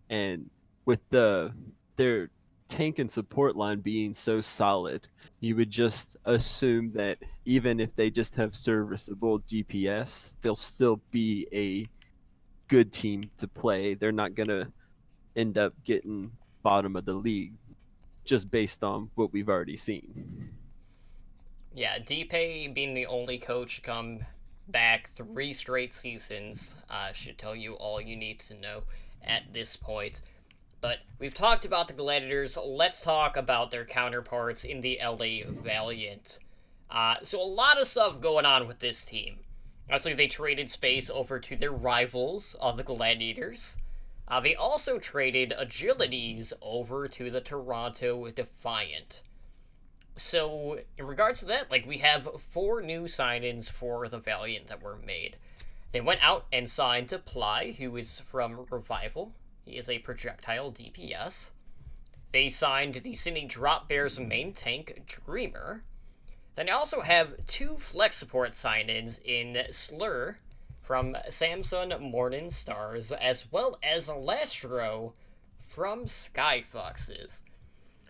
And with their tank and support line being so solid, you would just assume that even if they just have serviceable DPS, they'll still be a good team to play. They're not gonna end up getting bottom of the league just based on what we've already seen. Yeah, Decay being the only coach to come back 3 straight seasons should tell you all you need to know at this point. But we've talked about the Gladiators. Let's talk about their counterparts in the LA Valiant. So a lot of stuff going on with this team. Obviously, they traded space over to their rivals, the Gladiators. They also traded Agilities over to the Toronto Defiant. So, in regards to that, like, we have 4 new sign-ins for the Valiant that were made. They went out and signed to Ply, who is from Revival. He is a projectile DPS. They signed the Sydney Drop Bears main tank, Dreamer. Then they also have 2 flex support sign-ins in Slur from Samsung Morning Stars, as well as Lastro from Skyfoxes.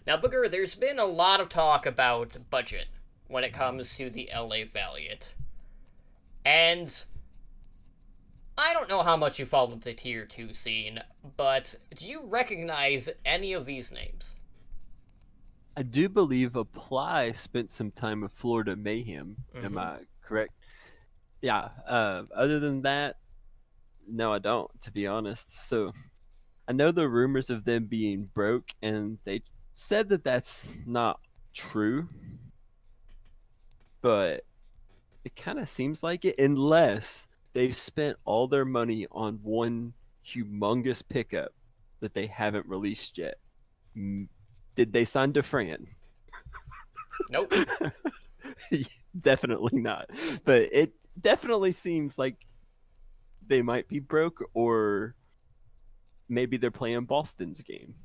Now, Booker, there's been a lot of talk about budget when it comes to the LA Valiant. And I don't know how much you follow the Tier 2 scene, but do you recognize any of these names? I do believe Apply spent some time with Florida Mayhem. Am I correct? Yeah. Other than that, no, I don't, to be honest. So I know the rumors of them being broke, and they said that that's not true, but it kind of seems like it, unless they've spent all their money on one humongous pickup that they haven't released yet. Did they sign DeFran? Nope. Definitely not. But it definitely seems like they might be broke, or maybe they're playing Boston's game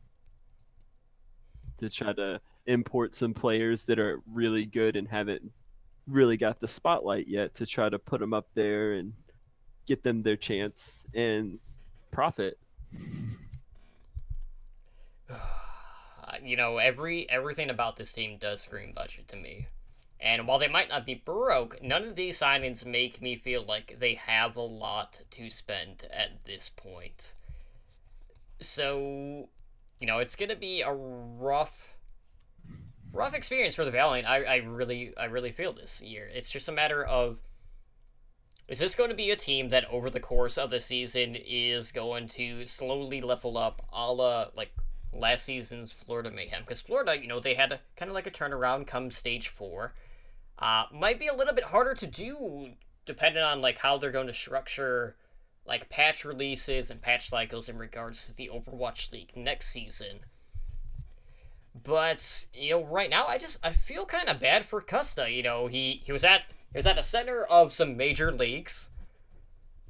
to try to import some players that are really good and haven't really got the spotlight yet, to try to put them up there and get them their chance and profit. Everything about this team does scream budget to me. And while they might not be broke, none of these signings make me feel like they have a lot to spend at this point. So, it's gonna be a rough experience for the Valiant. I really feel this year. It's just a matter of, is this going to be a team that over the course of the season is going to slowly level up, a la like last season's Florida Mayhem? Because Florida, they had kind of like a turnaround come stage 4. Might be a little bit harder to do depending on like how they're going to structure like patch releases and patch cycles in regards to the Overwatch League next season. But right now I feel kind of bad for Custa. He was at the center of some major leagues.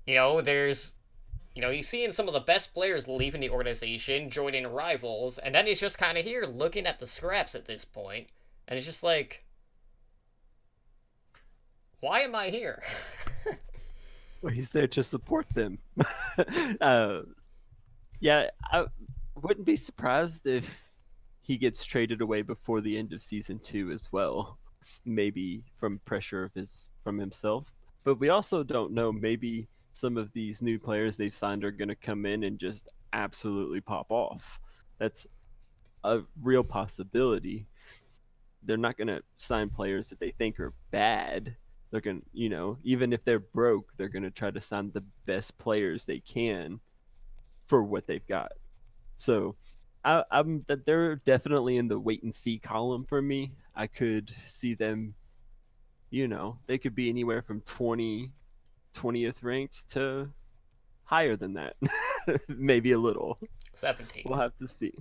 There's he's seeing some of the best players leaving the organization, joining rivals, and then he's just kind of here looking at the scraps at this point, and it's just like, why am I here? Well, he's there to support them. Yeah, I wouldn't be surprised if he gets traded away before the end of season 2 as well. Maybe from pressure from himself. But we also don't know, maybe some of these new players they've signed are going to come in and just absolutely pop off. That's a real possibility. They're not going to sign players that they think are bad. They're going to, even if they're broke, they're going to try to sign the best players they can for what they've got. So I'm that they're definitely in the wait and see column for me. I could see them, they could be anywhere from 20th ranked to higher than that. Maybe a little. 17. We'll have to see.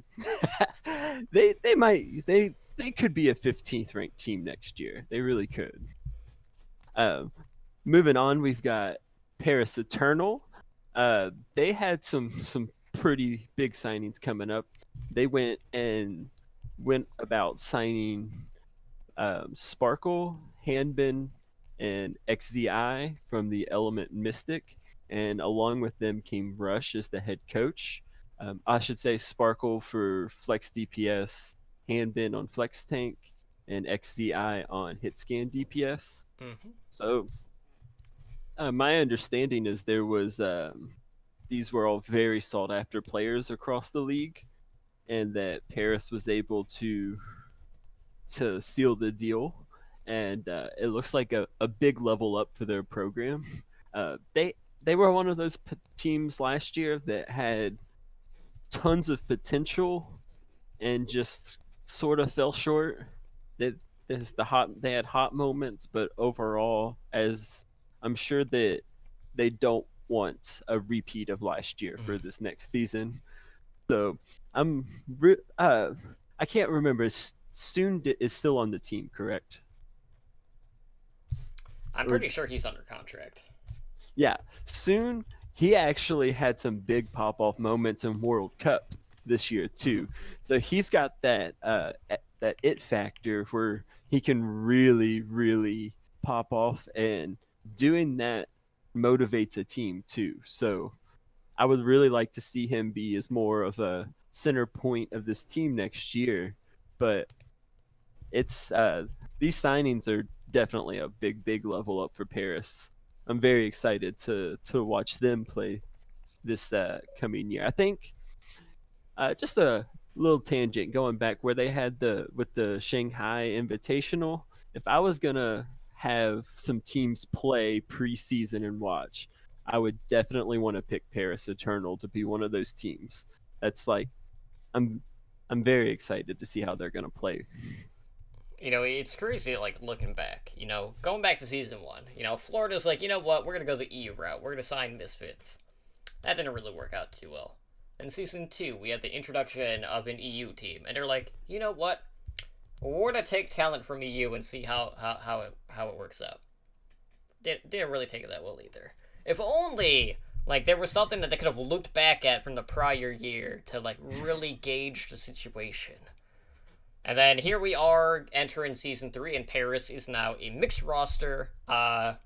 They could be a 15th ranked team next year. They really could. Um, Moving on, we've got Paris Eternal. They had some pretty big signings coming up. They went about signing Sparkle, Hanbin, and XZI from the Element Mystic, and along with them came Rush as the head coach. I should say Sparkle for Flex DPS, Hanbin on Flex Tank, and XZI on Hitscan DPS. Mm-hmm. So my understanding is these were all very sought after players across the league, and that Paris was able to seal the deal, and it looks like a big level up for their program. They were one of those teams last year that had tons of potential and just sort of fell short. That they had hot moments, but overall, as I'm sure that they don't want a repeat of last year for this next season. So I'm I can't remember. Soon is still on the team, correct? I'm pretty sure he's under contract. Yeah, Soon he actually had some big pop off moments in World Cup this year too. So he's got that it factor where he can really pop off, and doing that motivates a team too. So I would really like to see him be as more of a center point of this team next year. But it's these signings are definitely a big level up for Paris. I'm very excited to watch them play this coming year. I think just a little tangent going back where they had the Shanghai Invitational. If I was gonna have some teams play preseason and watch, I would definitely want to pick Paris Eternal to be one of those teams. That's like I'm I'm very excited to see how they're gonna play. It's crazy, like, looking back, going back to season 1, Florida's like, you know what, we're gonna go the EU route, we're gonna sign Misfits. That didn't really work out too well. In season 2, we had the introduction of an EU team, and they're like, you know what, we're gonna take talent from EU and see how it works out. Didn't really take it that well either. If only, like, there was something that they could have looked back at from the prior year to, like, really gauge the situation. And then here we are entering season 3, and Paris is now a mixed roster. At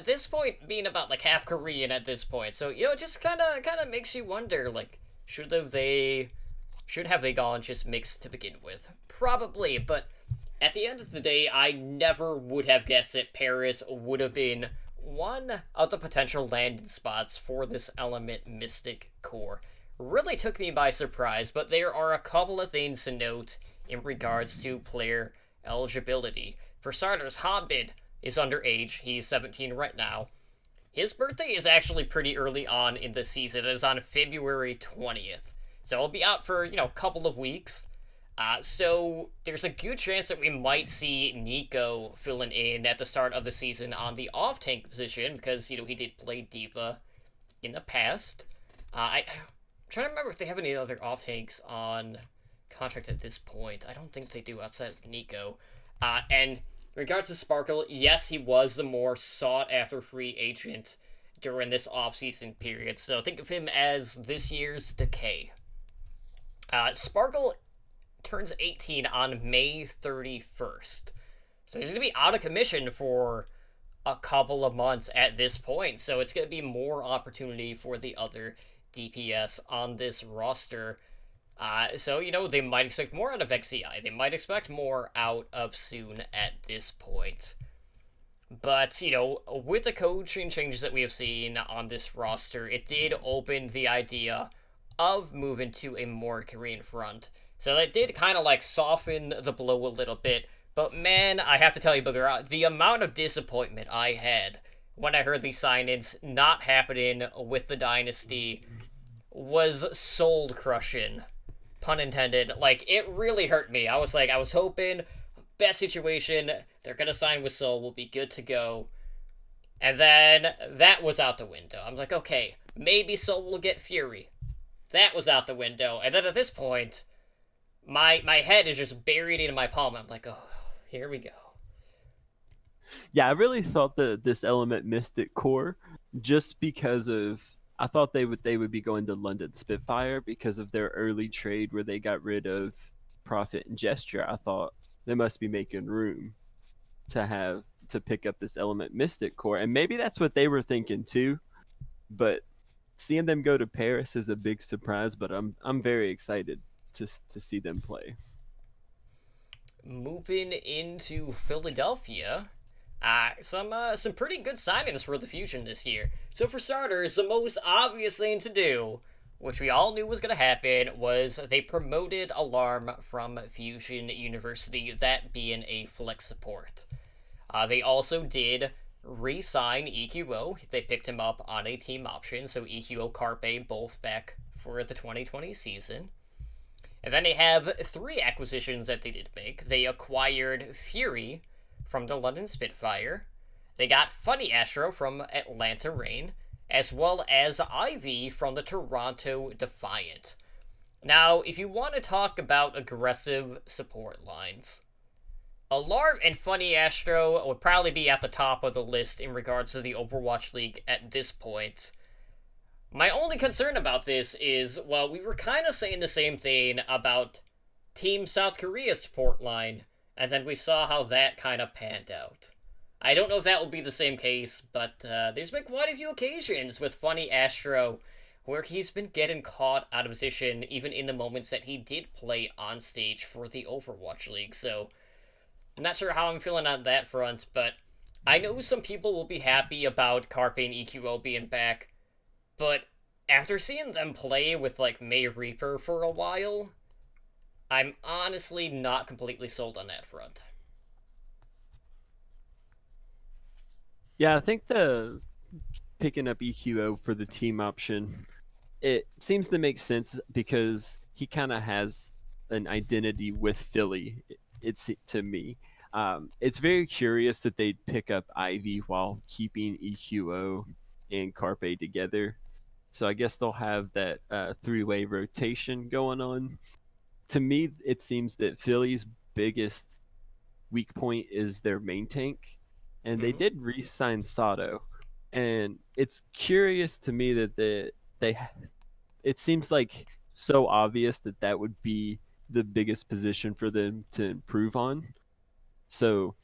this point, being about like half Korean at this point, so it just kind of makes you wonder, like, should have they gone just mixed to begin with? Probably, but at the end of the day, I never would have guessed that Paris would have been one of the potential landing spots for this Element Mystic core. Really took me by surprise, but there are a couple of things to note in regards to player eligibility. For starters, Hanbin is underage. He's 17 right now. His birthday is actually pretty early on in the season. It is on February 20th. So he'll be out for, a couple of weeks. So there's a good chance that we might see Nico filling in at the start of the season on the off-tank position, because, he did play D.Va in the past. I'm trying to remember if they have any other off-tanks on contract at this point. I don't think they do outside of Nico. And in regards to Sparkle, yes, he was the more sought-after free agent during this off-season period. So think of him as this year's Decay. Sparkle turns 18 on May 31st. So he's going to be out of commission for a couple of months at this point. So it's going to be more opportunity for the other DPS on this roster. So, they might expect more out of XCI. They might expect more out of Soon at this point. But, with the coaching changes that we have seen on this roster, it did open the idea of moving to a more Korean front. So that did kind of like soften the blow a little bit. But man, I have to tell you, Booger, the amount of disappointment I had when I heard these sign-ins not happening with the Dynasty was soul crushing. Pun intended. Like, it really hurt me. I was like, I was hoping, best situation, they're gonna sign with Seoul, we'll be good to go. And then that was out the window. I'm like, okay, maybe Seoul will get Fury. That was out the window. And then at this point, my head is just buried in my palm. I'm like, oh, here we go. Yeah, I really thought that this element Mystic core, just because of I thought they would be going to London Spitfire because of their early trade where they got rid of Profit and Gesture. I thought they must be making room to pick up this element Mystic core, and maybe that's what they were thinking too. But seeing them go to Paris is a big surprise. But I'm very excited to see them play. Moving into Philadelphia, some pretty good signings for the Fusion this year. So for starters, the most obvious thing to do, which we all knew was going to happen, was they promoted Alarm from Fusion University, that being a flex support. They also did re-sign EQO. They picked him up on a team option, so EQO Carpe both back for the 2020 season. And then they have 3 acquisitions that they did make. They acquired Fury from the London Spitfire. They got Funny Astro from Atlanta Reign, as well as Ivy from the Toronto Defiant. Now, if you want to talk about aggressive support lines, Alarm and Funny Astro would probably be at the top of the list in regards to the Overwatch League at this point. My only concern about this is, well, we were kind of saying the same thing about Team South Korea support line, and then we saw how that kind of panned out. I don't know if that will be the same case, but there's been quite a few occasions with Funny Astro where he's been getting caught out of position, even in the moments that he did play on stage for the Overwatch League, so I'm not sure how I'm feeling on that front, but I know some people will be happy about Carpe and EQO being back, but after seeing them play with, like, May Reaper for a while, I'm honestly not completely sold on that front. Yeah, I think the picking up EQO for the team option, it seems to make sense because he kind of has an identity with Philly. It's to me. It's very curious that they'd pick up Ivy while keeping EQO and Carpe together. So I guess they'll have that 3-way rotation going on. To me, it seems that Philly's biggest weak point is their main tank, and they did re-sign Sato. And it's curious to me that they it seems like so obvious that that would be the biggest position for them to improve on. So,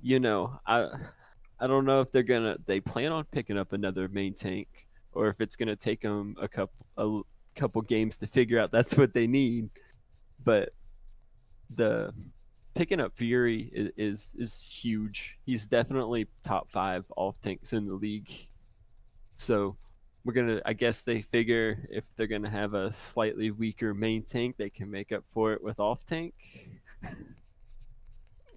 I don't know if they plan on picking up another main tank or if it's gonna take them a couple games to figure out that's what they need. But the picking up Fury is huge. He's definitely top 5 off tanks in the league. So I guess they figure if they're gonna have a slightly weaker main tank, they can make up for it with off tank.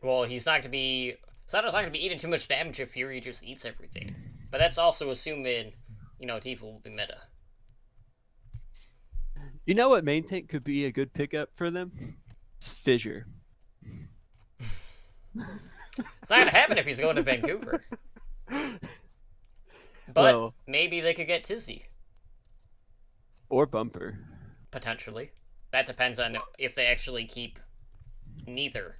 Well, Sato's not going to be eating too much damage if Fury just eats everything. But that's also assuming, Tifa will be meta. You know what main tank could be a good pickup for them? It's Fissure. It's not going to happen if he's going to Vancouver. But Well, maybe they could get Tizzy, or Bumper. potentially. That depends on if they actually keep neither.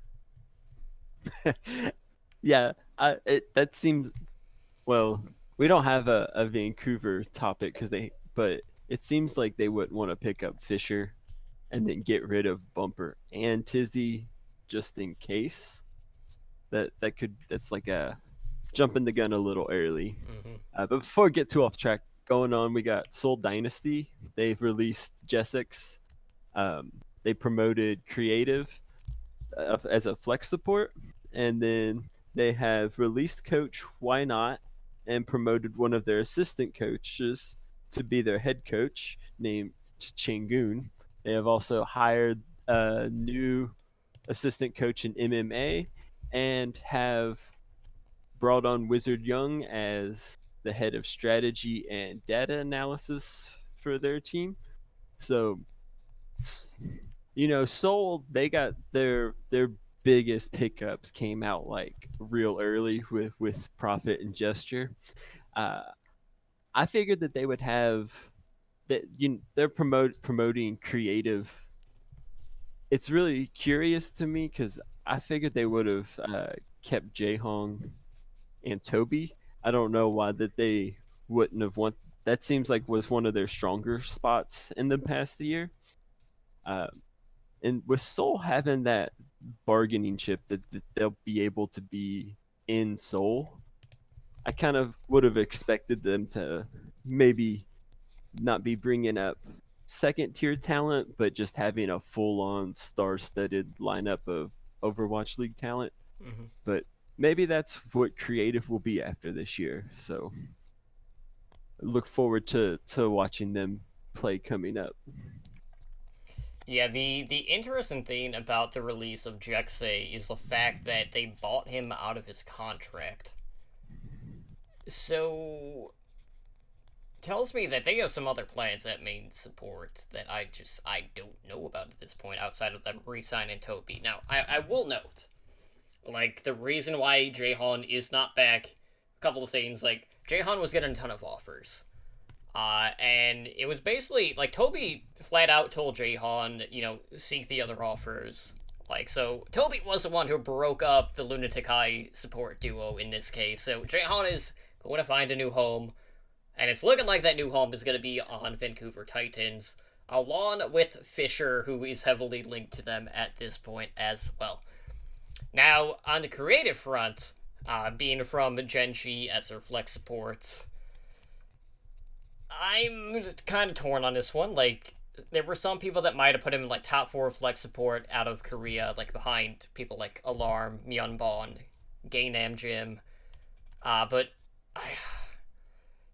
Yeah, that seems well. We don't have a Vancouver topic but it seems like they wouldn't want to pick up Fissure and then get rid of Bumper and Tizzy just in case. That's like a jumping the gun a little early. But before we get too off track, going on, we got Soul Dynasty. They've released Jessix. They promoted Creative as a flex support, and then they have released Coach Why Not and promoted one of their assistant coaches to be their head coach, named Chingun. They have also hired a new assistant coach in MMA and have brought on Wizard Young as the head of strategy and data analysis for their team. So, Seoul, they got their biggest pickups came out like real early with Profit and Gesture. Uh, I figured that they would have that they're promoting creative. It's really curious to me because I figured they would have kept Jaehong and Toby. I don't know why that they wouldn't have won. That seems like was one of their stronger spots in the past year. Uh, and with Seoul having that bargaining chip that they'll be able to be in Seoul, I kind of would have expected them to maybe not be bringing up second tier talent, but just having a full on star studded lineup of Overwatch League talent. Mm-hmm. But maybe that's what creative will be after this year. So look forward to watching them play coming up. Yeah, the interesting thing about the release of Jexay is the fact that they bought him out of his contract. So tells me that they have some other plans that main support that I don't know about at this point outside of them re-signing Toby. Now, I will note, like, the reason why Jaehon is not back, a couple of things, like, Jaehon was getting a ton of offers. And it was basically, like, Toby flat out told Jaehon, seek the other offers. Like, so, Toby was the one who broke up the Lunatic High support duo in this case, so Jaehon is going to find a new home, and it's looking like that new home is going to be on Vancouver Titans, along with Fisher, who is heavily linked to them at this point as well. Now, on the creative front, being from Genji as their flex supports, I'm kind of torn on this one. Like, there were some people that might have put him in, like, top 4 flex support out of Korea, like, behind people like Alarm, Myunbon, Gaynam Jim. But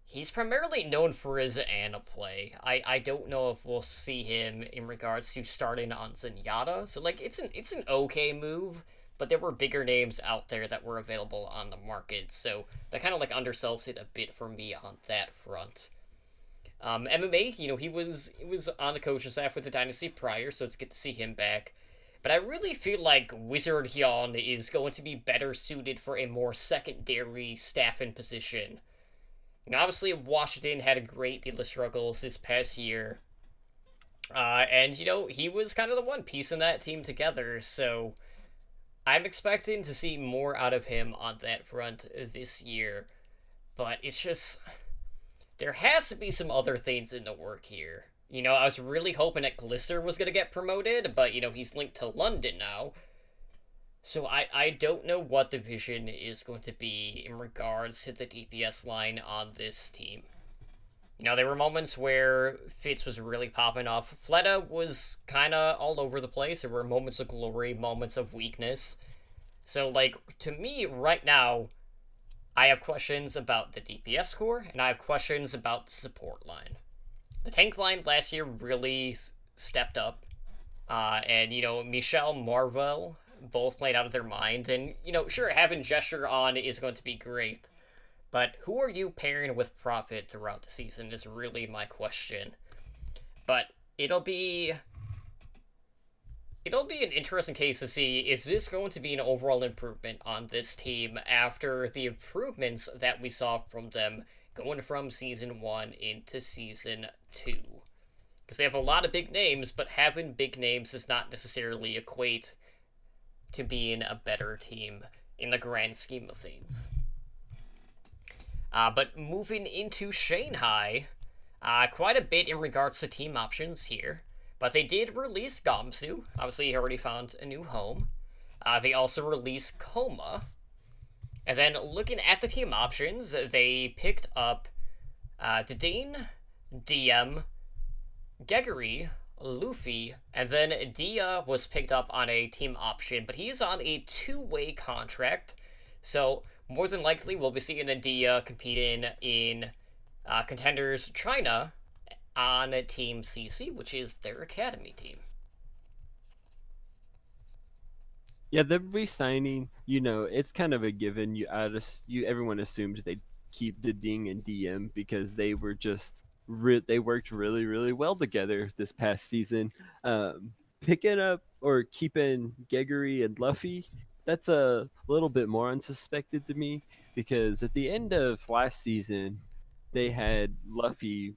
he's primarily known for his Ana play. I don't know if we'll see him in regards to starting on Zenyatta. So, like, it's an okay move, but there were bigger names out there that were available on the market. So that kind of, like, undersells it a bit for me on that front. MMA, he was on the coaching staff with the Dynasty prior, so it's good to see him back. But I really feel like Wizard Hyun is going to be better suited for a more secondary staffing position. Obviously, Washington had a great deal of struggles this past year. And, he was kind of the one piecing that team together, so I'm expecting to see more out of him on that front this year. But it's just, there has to be some other things in the work here. I was really hoping that Glisser was going to get promoted, but, he's linked to London now. So I don't know what the vision is going to be in regards to the DPS line on this team. There were moments where Fitz was really popping off. Fleta was kind of all over the place. There were moments of glory, moments of weakness. So, like, to me, right now, I have questions about the DPS core, and I have questions about the support line. The tank line last year really stepped up. And, Michelle Marvel both played out of their mind. And, sure, having Gesture on is going to be great. But who are you pairing with Profit throughout the season is really my question. But it'll be an interesting case to see, is this going to be an overall improvement on this team after the improvements that we saw from them going from Season 1 into Season 2? Because they have a lot of big names, but having big names does not necessarily equate to being a better team in the grand scheme of things. But moving into Shanghai, quite a bit in regards to team options here. But they did release Gamsu. Obviously, he already found a new home. They also released Coma. And then looking at the team options, they picked up Dedane, DM, Geggery, Luffy, and then Dia was picked up on a team option, but he's on a 2-way contract. So more than likely, we'll be seeing a Dia competing in Contenders China on Team CC, which is their academy team. Yeah, the re-signing, it's kind of a given. Everyone assumed they'd keep Ding and DM because they were just they worked really really well together this past season. Picking up or keeping Gregory and Luffy, that's a little bit more unsuspected to me because at the end of last season, they had Luffy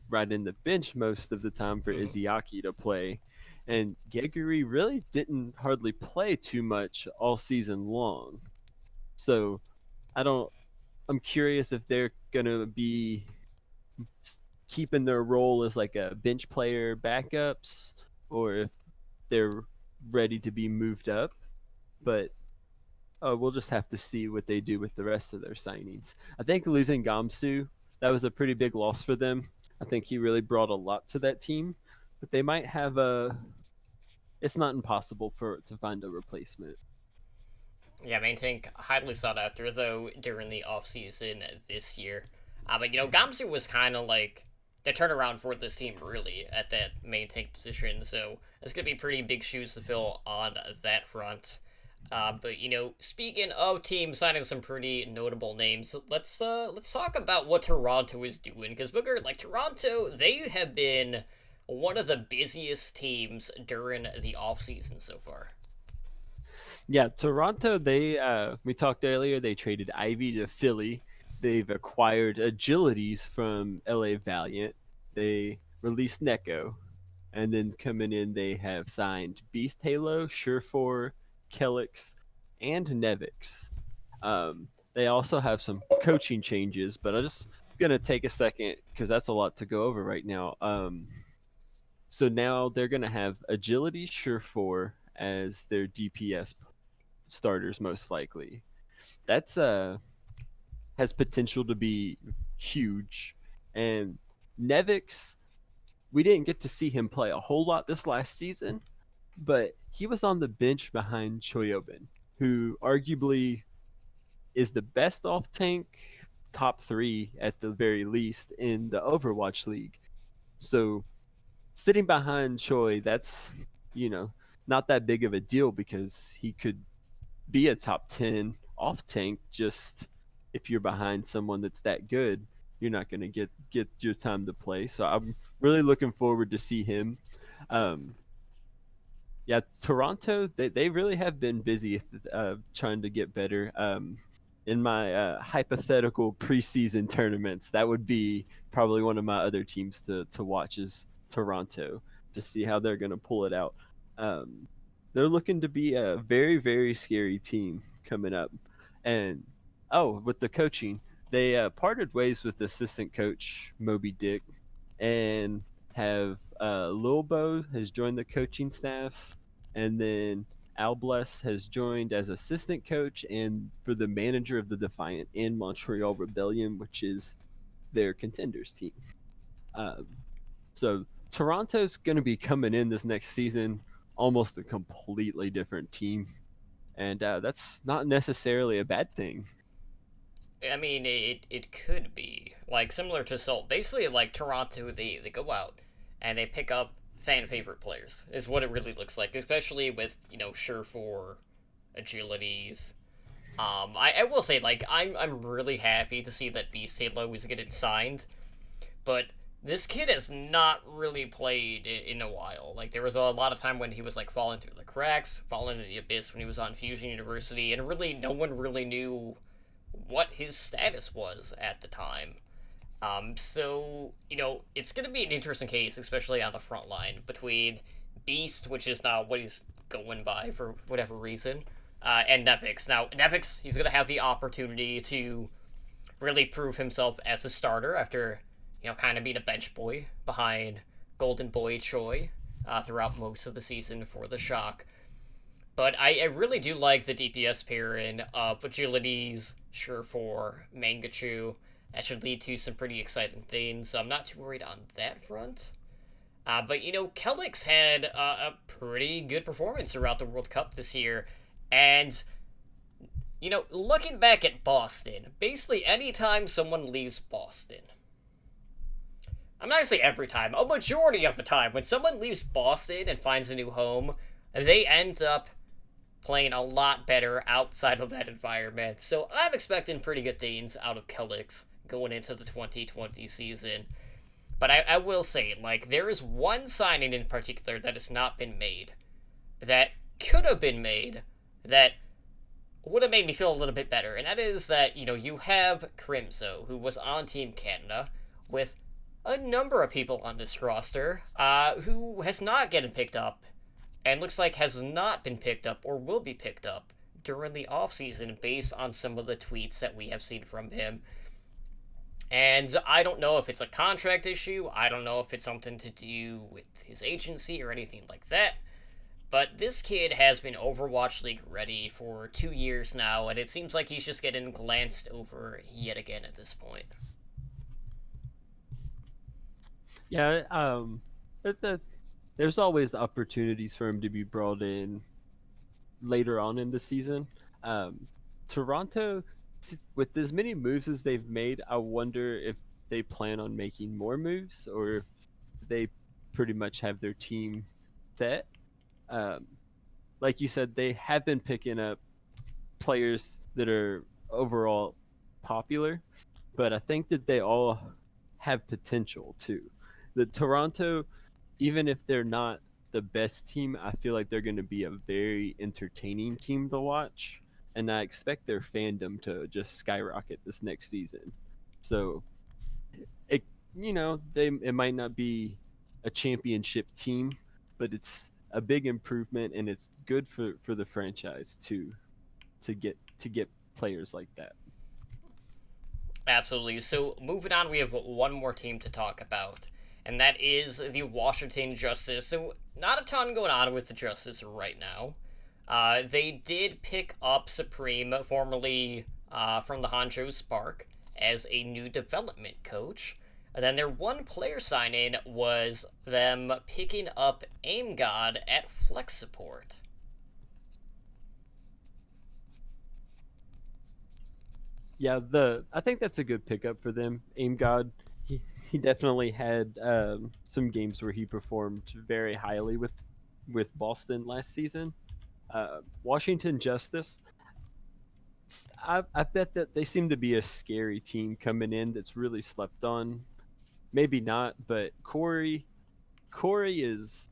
riding the bench most of the time for Mhm. Izayaki to play, and Gregory really didn't hardly play too much all season long. So I don't. I'm curious if they're gonna be keeping their role as like a bench player backups, or if they're ready to be moved up. But we'll just have to see what they do with the rest of their signings. I think losing Gamsu, that was a pretty big loss for them. I think he really brought a lot to that team, but they might have a. It's not impossible to find a replacement. Yeah, I think highly sought after though during the off season this year. But Gamsu was kind of like the turnaround for this team really at that main tank position. So it's gonna be pretty big shoes to fill on that front. But speaking of teams signing some pretty notable names, let's talk about what Toronto is doing because Booker, like Toronto, they have been one of the busiest teams during the off season so far. Yeah, Toronto. They we talked earlier. They traded Ivy to Philly. They've acquired Agilities from LA Valiant. They released Neko, and then coming in, they have signed Beast Halo, Surefour, Kelix, and Nevix. They also have some coaching changes, but I'm just gonna take a second because that's a lot to go over right now. So now they're gonna have Agility, Surefour as their DPS starters most likely. That's has potential to be huge. And Nevix, we didn't get to see him play a whole lot this last season, but he was on the bench behind Choyobin, who arguably is the best off tank, top 3 at the very least in the Overwatch League. So sitting behind Choi, that's you know not that big of a deal because he could be a top 10 off tank. Just if you're behind someone that's that good, you're not going to get your time to play. So I'm really looking forward to see him. um yeah, Toronto, they really have been busy trying to get better. In my hypothetical preseason tournaments, that would be probably one of my other teams to watch is Toronto, to see how they're going to pull it out. They're looking to be a very very scary team coming up. And with the coaching, they parted ways with assistant coach Moby Dick, and have Lilbo has joined the coaching staff, and then Albless has joined as assistant coach and for the manager of the Defiant in Montreal Rebellion, which is their contenders team. Um, so Toronto's going to be coming in this next season almost a completely different team, and that's not necessarily a bad thing. I mean, it could be like similar to Seoul. Basically, like Toronto, they go out and they pick up fan favorite players. Is what it really looks like, especially with Surefour, agilities. I will say like I'm really happy to see that Beast Halo is getting signed, but this kid has not really played in a while. Like there was a lot of time when he was like falling through the cracks, falling into the abyss when he was on Fusion University, and really no one really knew what his status was at the time. So it's going to be an interesting case, especially on the front line between Beast, which is now what he's going by for whatever reason, and Nevix. Now, Nevix, he's going to have the opportunity to really prove himself as a starter after, kind of being a bench boy behind Golden Boy Choi throughout most of the season for the Shock. But I really do like the DPS pairing of Agilities, Surefour, Mangachu. That should lead to some pretty exciting things, so I'm not too worried on that front. But Kelix had a pretty good performance throughout the World Cup this year, and looking back at Boston, basically anytime someone leaves Boston, I'm not gonna say every time, a majority of the time, when someone leaves Boston and finds a new home, they end up playing a lot better outside of that environment. So I'm expecting pretty good things out of Kelix going into the 2020 season. But I will say, like, there is one signing in particular that has not been made, that could have been made, that would have made me feel a little bit better. And that is that, you have Crimso, who was on Team Canada, with a number of people on this roster, who has not gotten picked up, and looks like has not been picked up or will be picked up during the offseason based on some of the tweets that we have seen from him. And I don't know if it's a contract issue, I don't know if it's something to do with his agency or anything like that, but this kid has been Overwatch League ready for 2 years now, and it seems like he's just getting glanced over yet again at this point. Yeah, there's always opportunities for him to be brought in later on in the season. Toronto, with as many moves as they've made, I wonder if they plan on making more moves or if they pretty much have their team set. Um, like you said, they have been picking up players that are overall popular, but I think that they all have potential too. The Toronto, even if they're not the best team, I feel like they're going to be a very entertaining team to watch, and I expect their fandom to just skyrocket this next season. So, it might not be a championship team, but it's a big improvement, and it's good for the franchise to get players like that. Absolutely. So moving on, we have one more team to talk about, and that is the Washington Justice. So not a ton going on with the Justice right now. They did pick up Supreme, formerly from the Honcho Spark, as a new development coach. And then their one player sign-in was them picking up Aim God at Flex Support. Yeah, I think that's a good pickup for them. Aim God, he definitely had some games where he performed very highly with Boston last season. Washington Justice, I bet that they seem to be a scary team coming in that's really slept on. Maybe not, but Corey is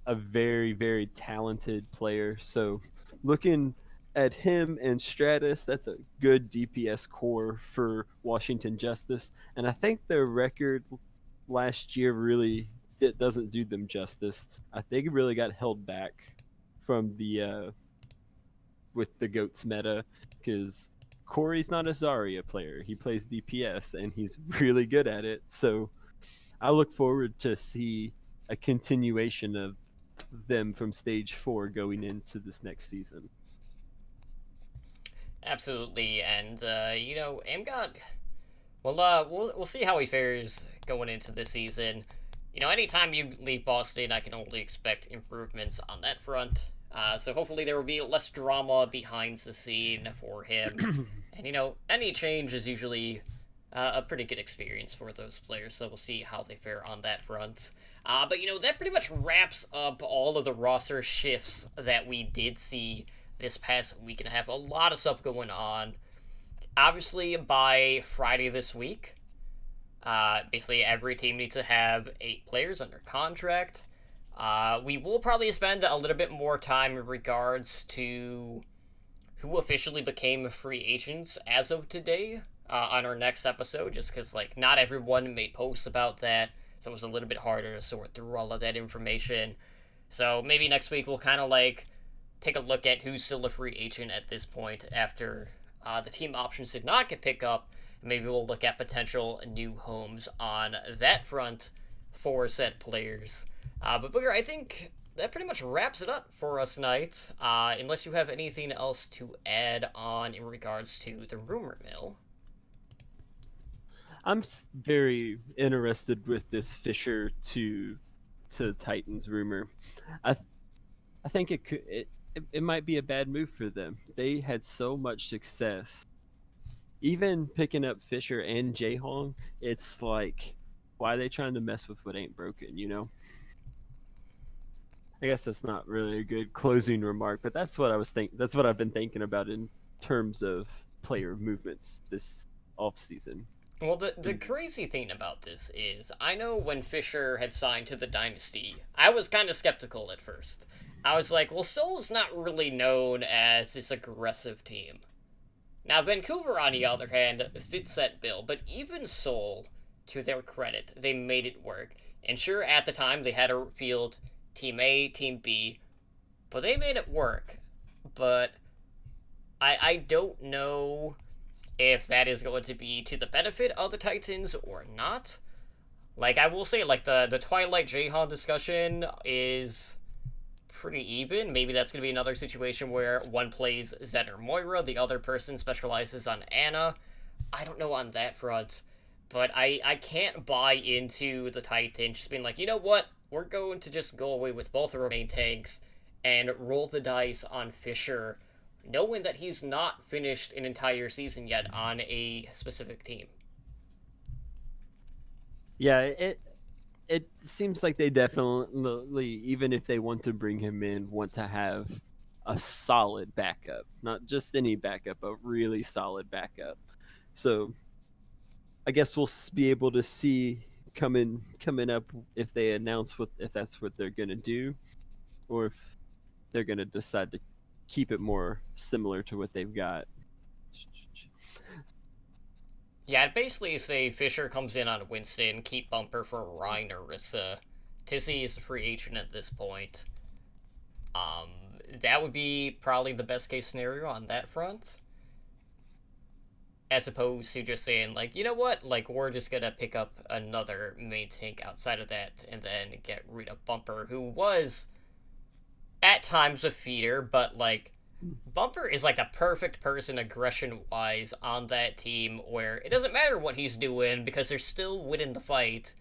a very, very talented player. So looking at him and Stratus, that's a good DPS core for Washington Justice. And I think their record last year really doesn't do them justice. I think it really got held back from the with the GOATS meta because Corey's not a Zarya player. He plays DPS and he's really good at it. So I look forward to see a continuation of them from stage 4 going into this next season. Absolutely, and Amgod. Well, we'll see how he fares going into this season. Anytime you leave Boston, I can only expect improvements on that front. So hopefully there will be less drama behind the scene for him. And any change is usually a pretty good experience for those players. So we'll see how they fare on that front. But that pretty much wraps up all of the roster shifts that we did see this past week and a half. A lot of stuff going on. Obviously, by Friday this week, basically every team needs to have 8 players under contract. We will probably spend a little bit more time in regards to who officially became free agents as of today on our next episode, just because not everyone made posts about that, so it was a little bit harder to sort through all of that information. So maybe next week we'll kind of take a look at who's still a free agent at this point after the team options did not get picked up. Maybe we'll look at potential new homes on that front for said players. But Booger, I think that pretty much wraps it up for us tonight, unless you have anything else to add on in regards to the rumor mill. I'm very interested with this Fisher to Titans rumor. I think it might be a bad move for them. They had so much success. Even picking up Fisher and Jaehong, it's like why are they trying to mess with what ain't broken, you know? I guess that's not really a good closing remark, but that's what that's what I've been thinking about in terms of player movements this off season. Well, the crazy thing about this is, I know when Fisher had signed to the Dynasty, I was kind of skeptical at first. I was like, well, Seoul's not really known as this aggressive team. Now, Vancouver, on the other hand, fits that bill, but even Seoul, to their credit, they made it work. And sure, at the time, they had a field Team A, Team B, but they made it work. But I don't know if that is going to be to the benefit of the Titans or not. Like, I will say, like, the Twilight Jahan discussion is pretty even. Maybe that's going to be another situation where one plays Zed or Moira, the other person specializes on Ana. I don't know on that front, but I can't buy into the Titans just being like, you know what, we're going to just go away with both of our main tanks and roll the dice on Fisher, knowing that he's not finished an entire season yet on a specific team. Yeah, it seems like they definitely, even if they want to bring him in, want to have a solid backup, not just any backup, a really solid backup. So I guess we'll be able to see coming up if they announce if that's what they're gonna do, or if they're gonna decide to keep it more similar to what they've got. Yeah, I'd basically say Fisher comes in on Winston, keep Bumper for Ryan or Rissa. Tizzy is a free agent at this point. That would be probably the best case scenario on that front. As opposed to just saying, like, you know what, like, we're just gonna pick up another main tank outside of that and then get rid of Bumper, who was at times a feeder, but, like, Bumper is like a perfect person aggression-wise on that team where it doesn't matter what he's doing because they're still winning the fight,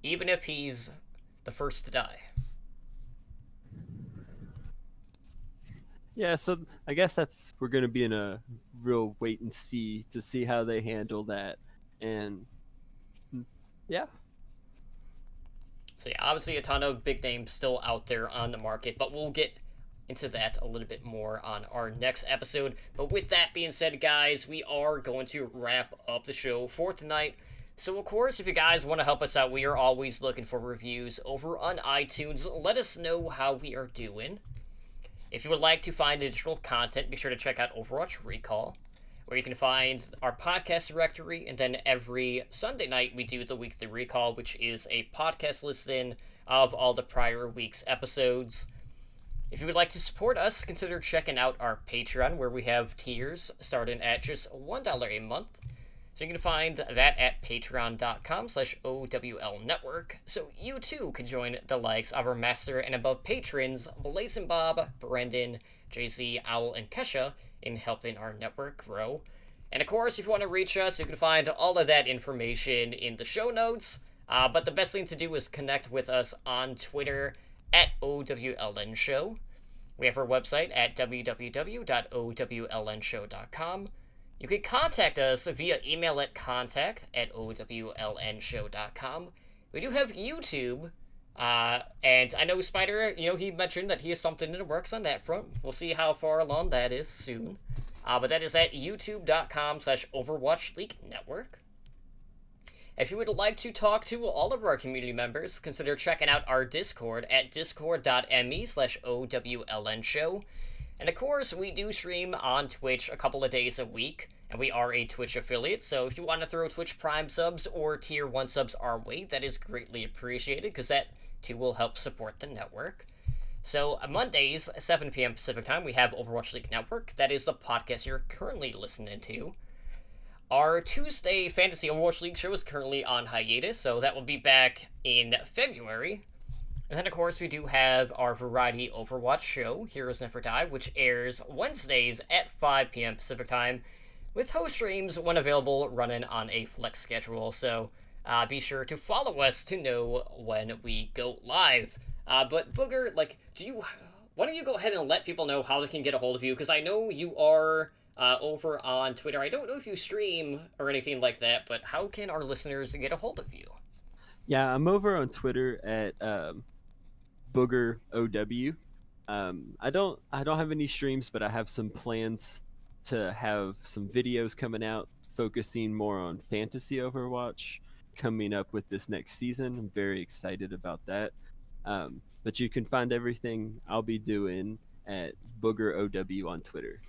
even if he's the first to die. Yeah, so I guess we're going to be in a real wait and see to see how they handle that. And yeah. So yeah, obviously a ton of big names still out there on the market, but we'll get into that a little bit more on our next episode. But with that being said, guys, we are going to wrap up the show for tonight. So of course, if you guys want to help us out, we are always looking for reviews over on iTunes. Let us know how we are doing. If you would like to find additional content, be sure to check out Overwatch Recall, where you can find our podcast directory, and then every Sunday night we do the Weekly Recall, which is a podcast listing of all the prior week's episodes. If you would like to support us, consider checking out our Patreon, where we have tiers starting at just $1 a month. So you can find that at patreon.com/OWL Network, so you too can join the likes of our master and above patrons, Blazing Bob, Brendan, JZ, Owl, and Kesha, in helping our network grow. And of course, if you want to reach us, you can find all of that information in the show notes. But the best thing to do is connect with us on Twitter at OWLN Show. We have our website at www.owlnshow.com. You can contact us via email at contact@owlnshow.com. We do have YouTube, and I know Spider, he mentioned that he has something in the works on that front. We'll see how far along that is soon. But that is at youtube.com/Overwatch League Network. If you would like to talk to all of our community members, consider checking out our Discord at discord.me/OWLN Show. And of course, we do stream on Twitch a couple of days a week, and we are a Twitch affiliate, so if you want to throw Twitch Prime subs or Tier 1 subs our way, that is greatly appreciated, because that too will help support the network. So, Mondays, 7 p.m. Pacific Time, we have Overwatch League Network. That is the podcast you're currently listening to. Our Tuesday Fantasy Overwatch League show is currently on hiatus, so that will be back in February. And then, of course, we do have our Variety Overwatch show, Heroes Never Die, which airs Wednesdays at 5 p.m. Pacific Time, with host streams, when available, running on a flex schedule. So be sure to follow us to know when we go live. But Booger, why don't you go ahead and let people know how they can get a hold of you? Because I know you are over on Twitter. I don't know if you stream or anything like that, but how can our listeners get a hold of you? Yeah, I'm over on Twitter at Booger OW. I don't have any streams, but I have some plans to have some videos coming out focusing more on fantasy Overwatch coming up with this next season. I'm very excited about that. But you can find everything I'll be doing at Booger OW on Twitter.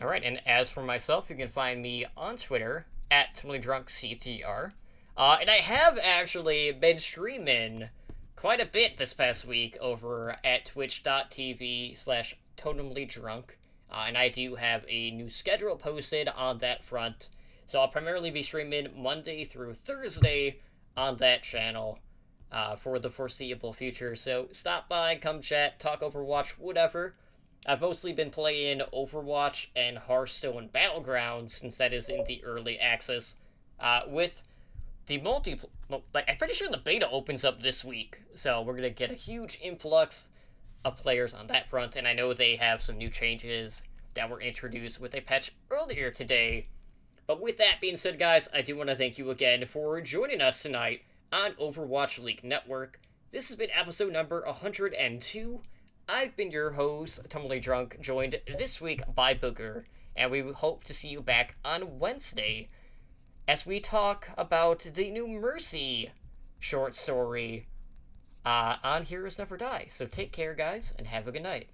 All right, and as for myself, you can find me on Twitter at TimelyDrunkCTR. And I have actually been streaming quite a bit this past week over at twitch.tv/totemlydrunk. And I do have a new schedule posted on that front. So I'll primarily be streaming Monday through Thursday on that channel for the foreseeable future. So stop by, come chat, talk Overwatch, whatever. I've mostly been playing Overwatch and Hearthstone Battlegrounds since that is in the early access. With the I'm pretty sure the beta opens up this week, so we're gonna get a huge influx of players on that front. And I know they have some new changes that were introduced with a patch earlier today. But with that being said, guys, I do want to thank you again for joining us tonight on Overwatch League Network. This has been episode number 102. I've been your host, Tumbly Drunk, joined this week by Booger, and we hope to see you back on Wednesday as we talk about the new Mercy short story on Heroes Never Die. So take care, guys, and have a good night.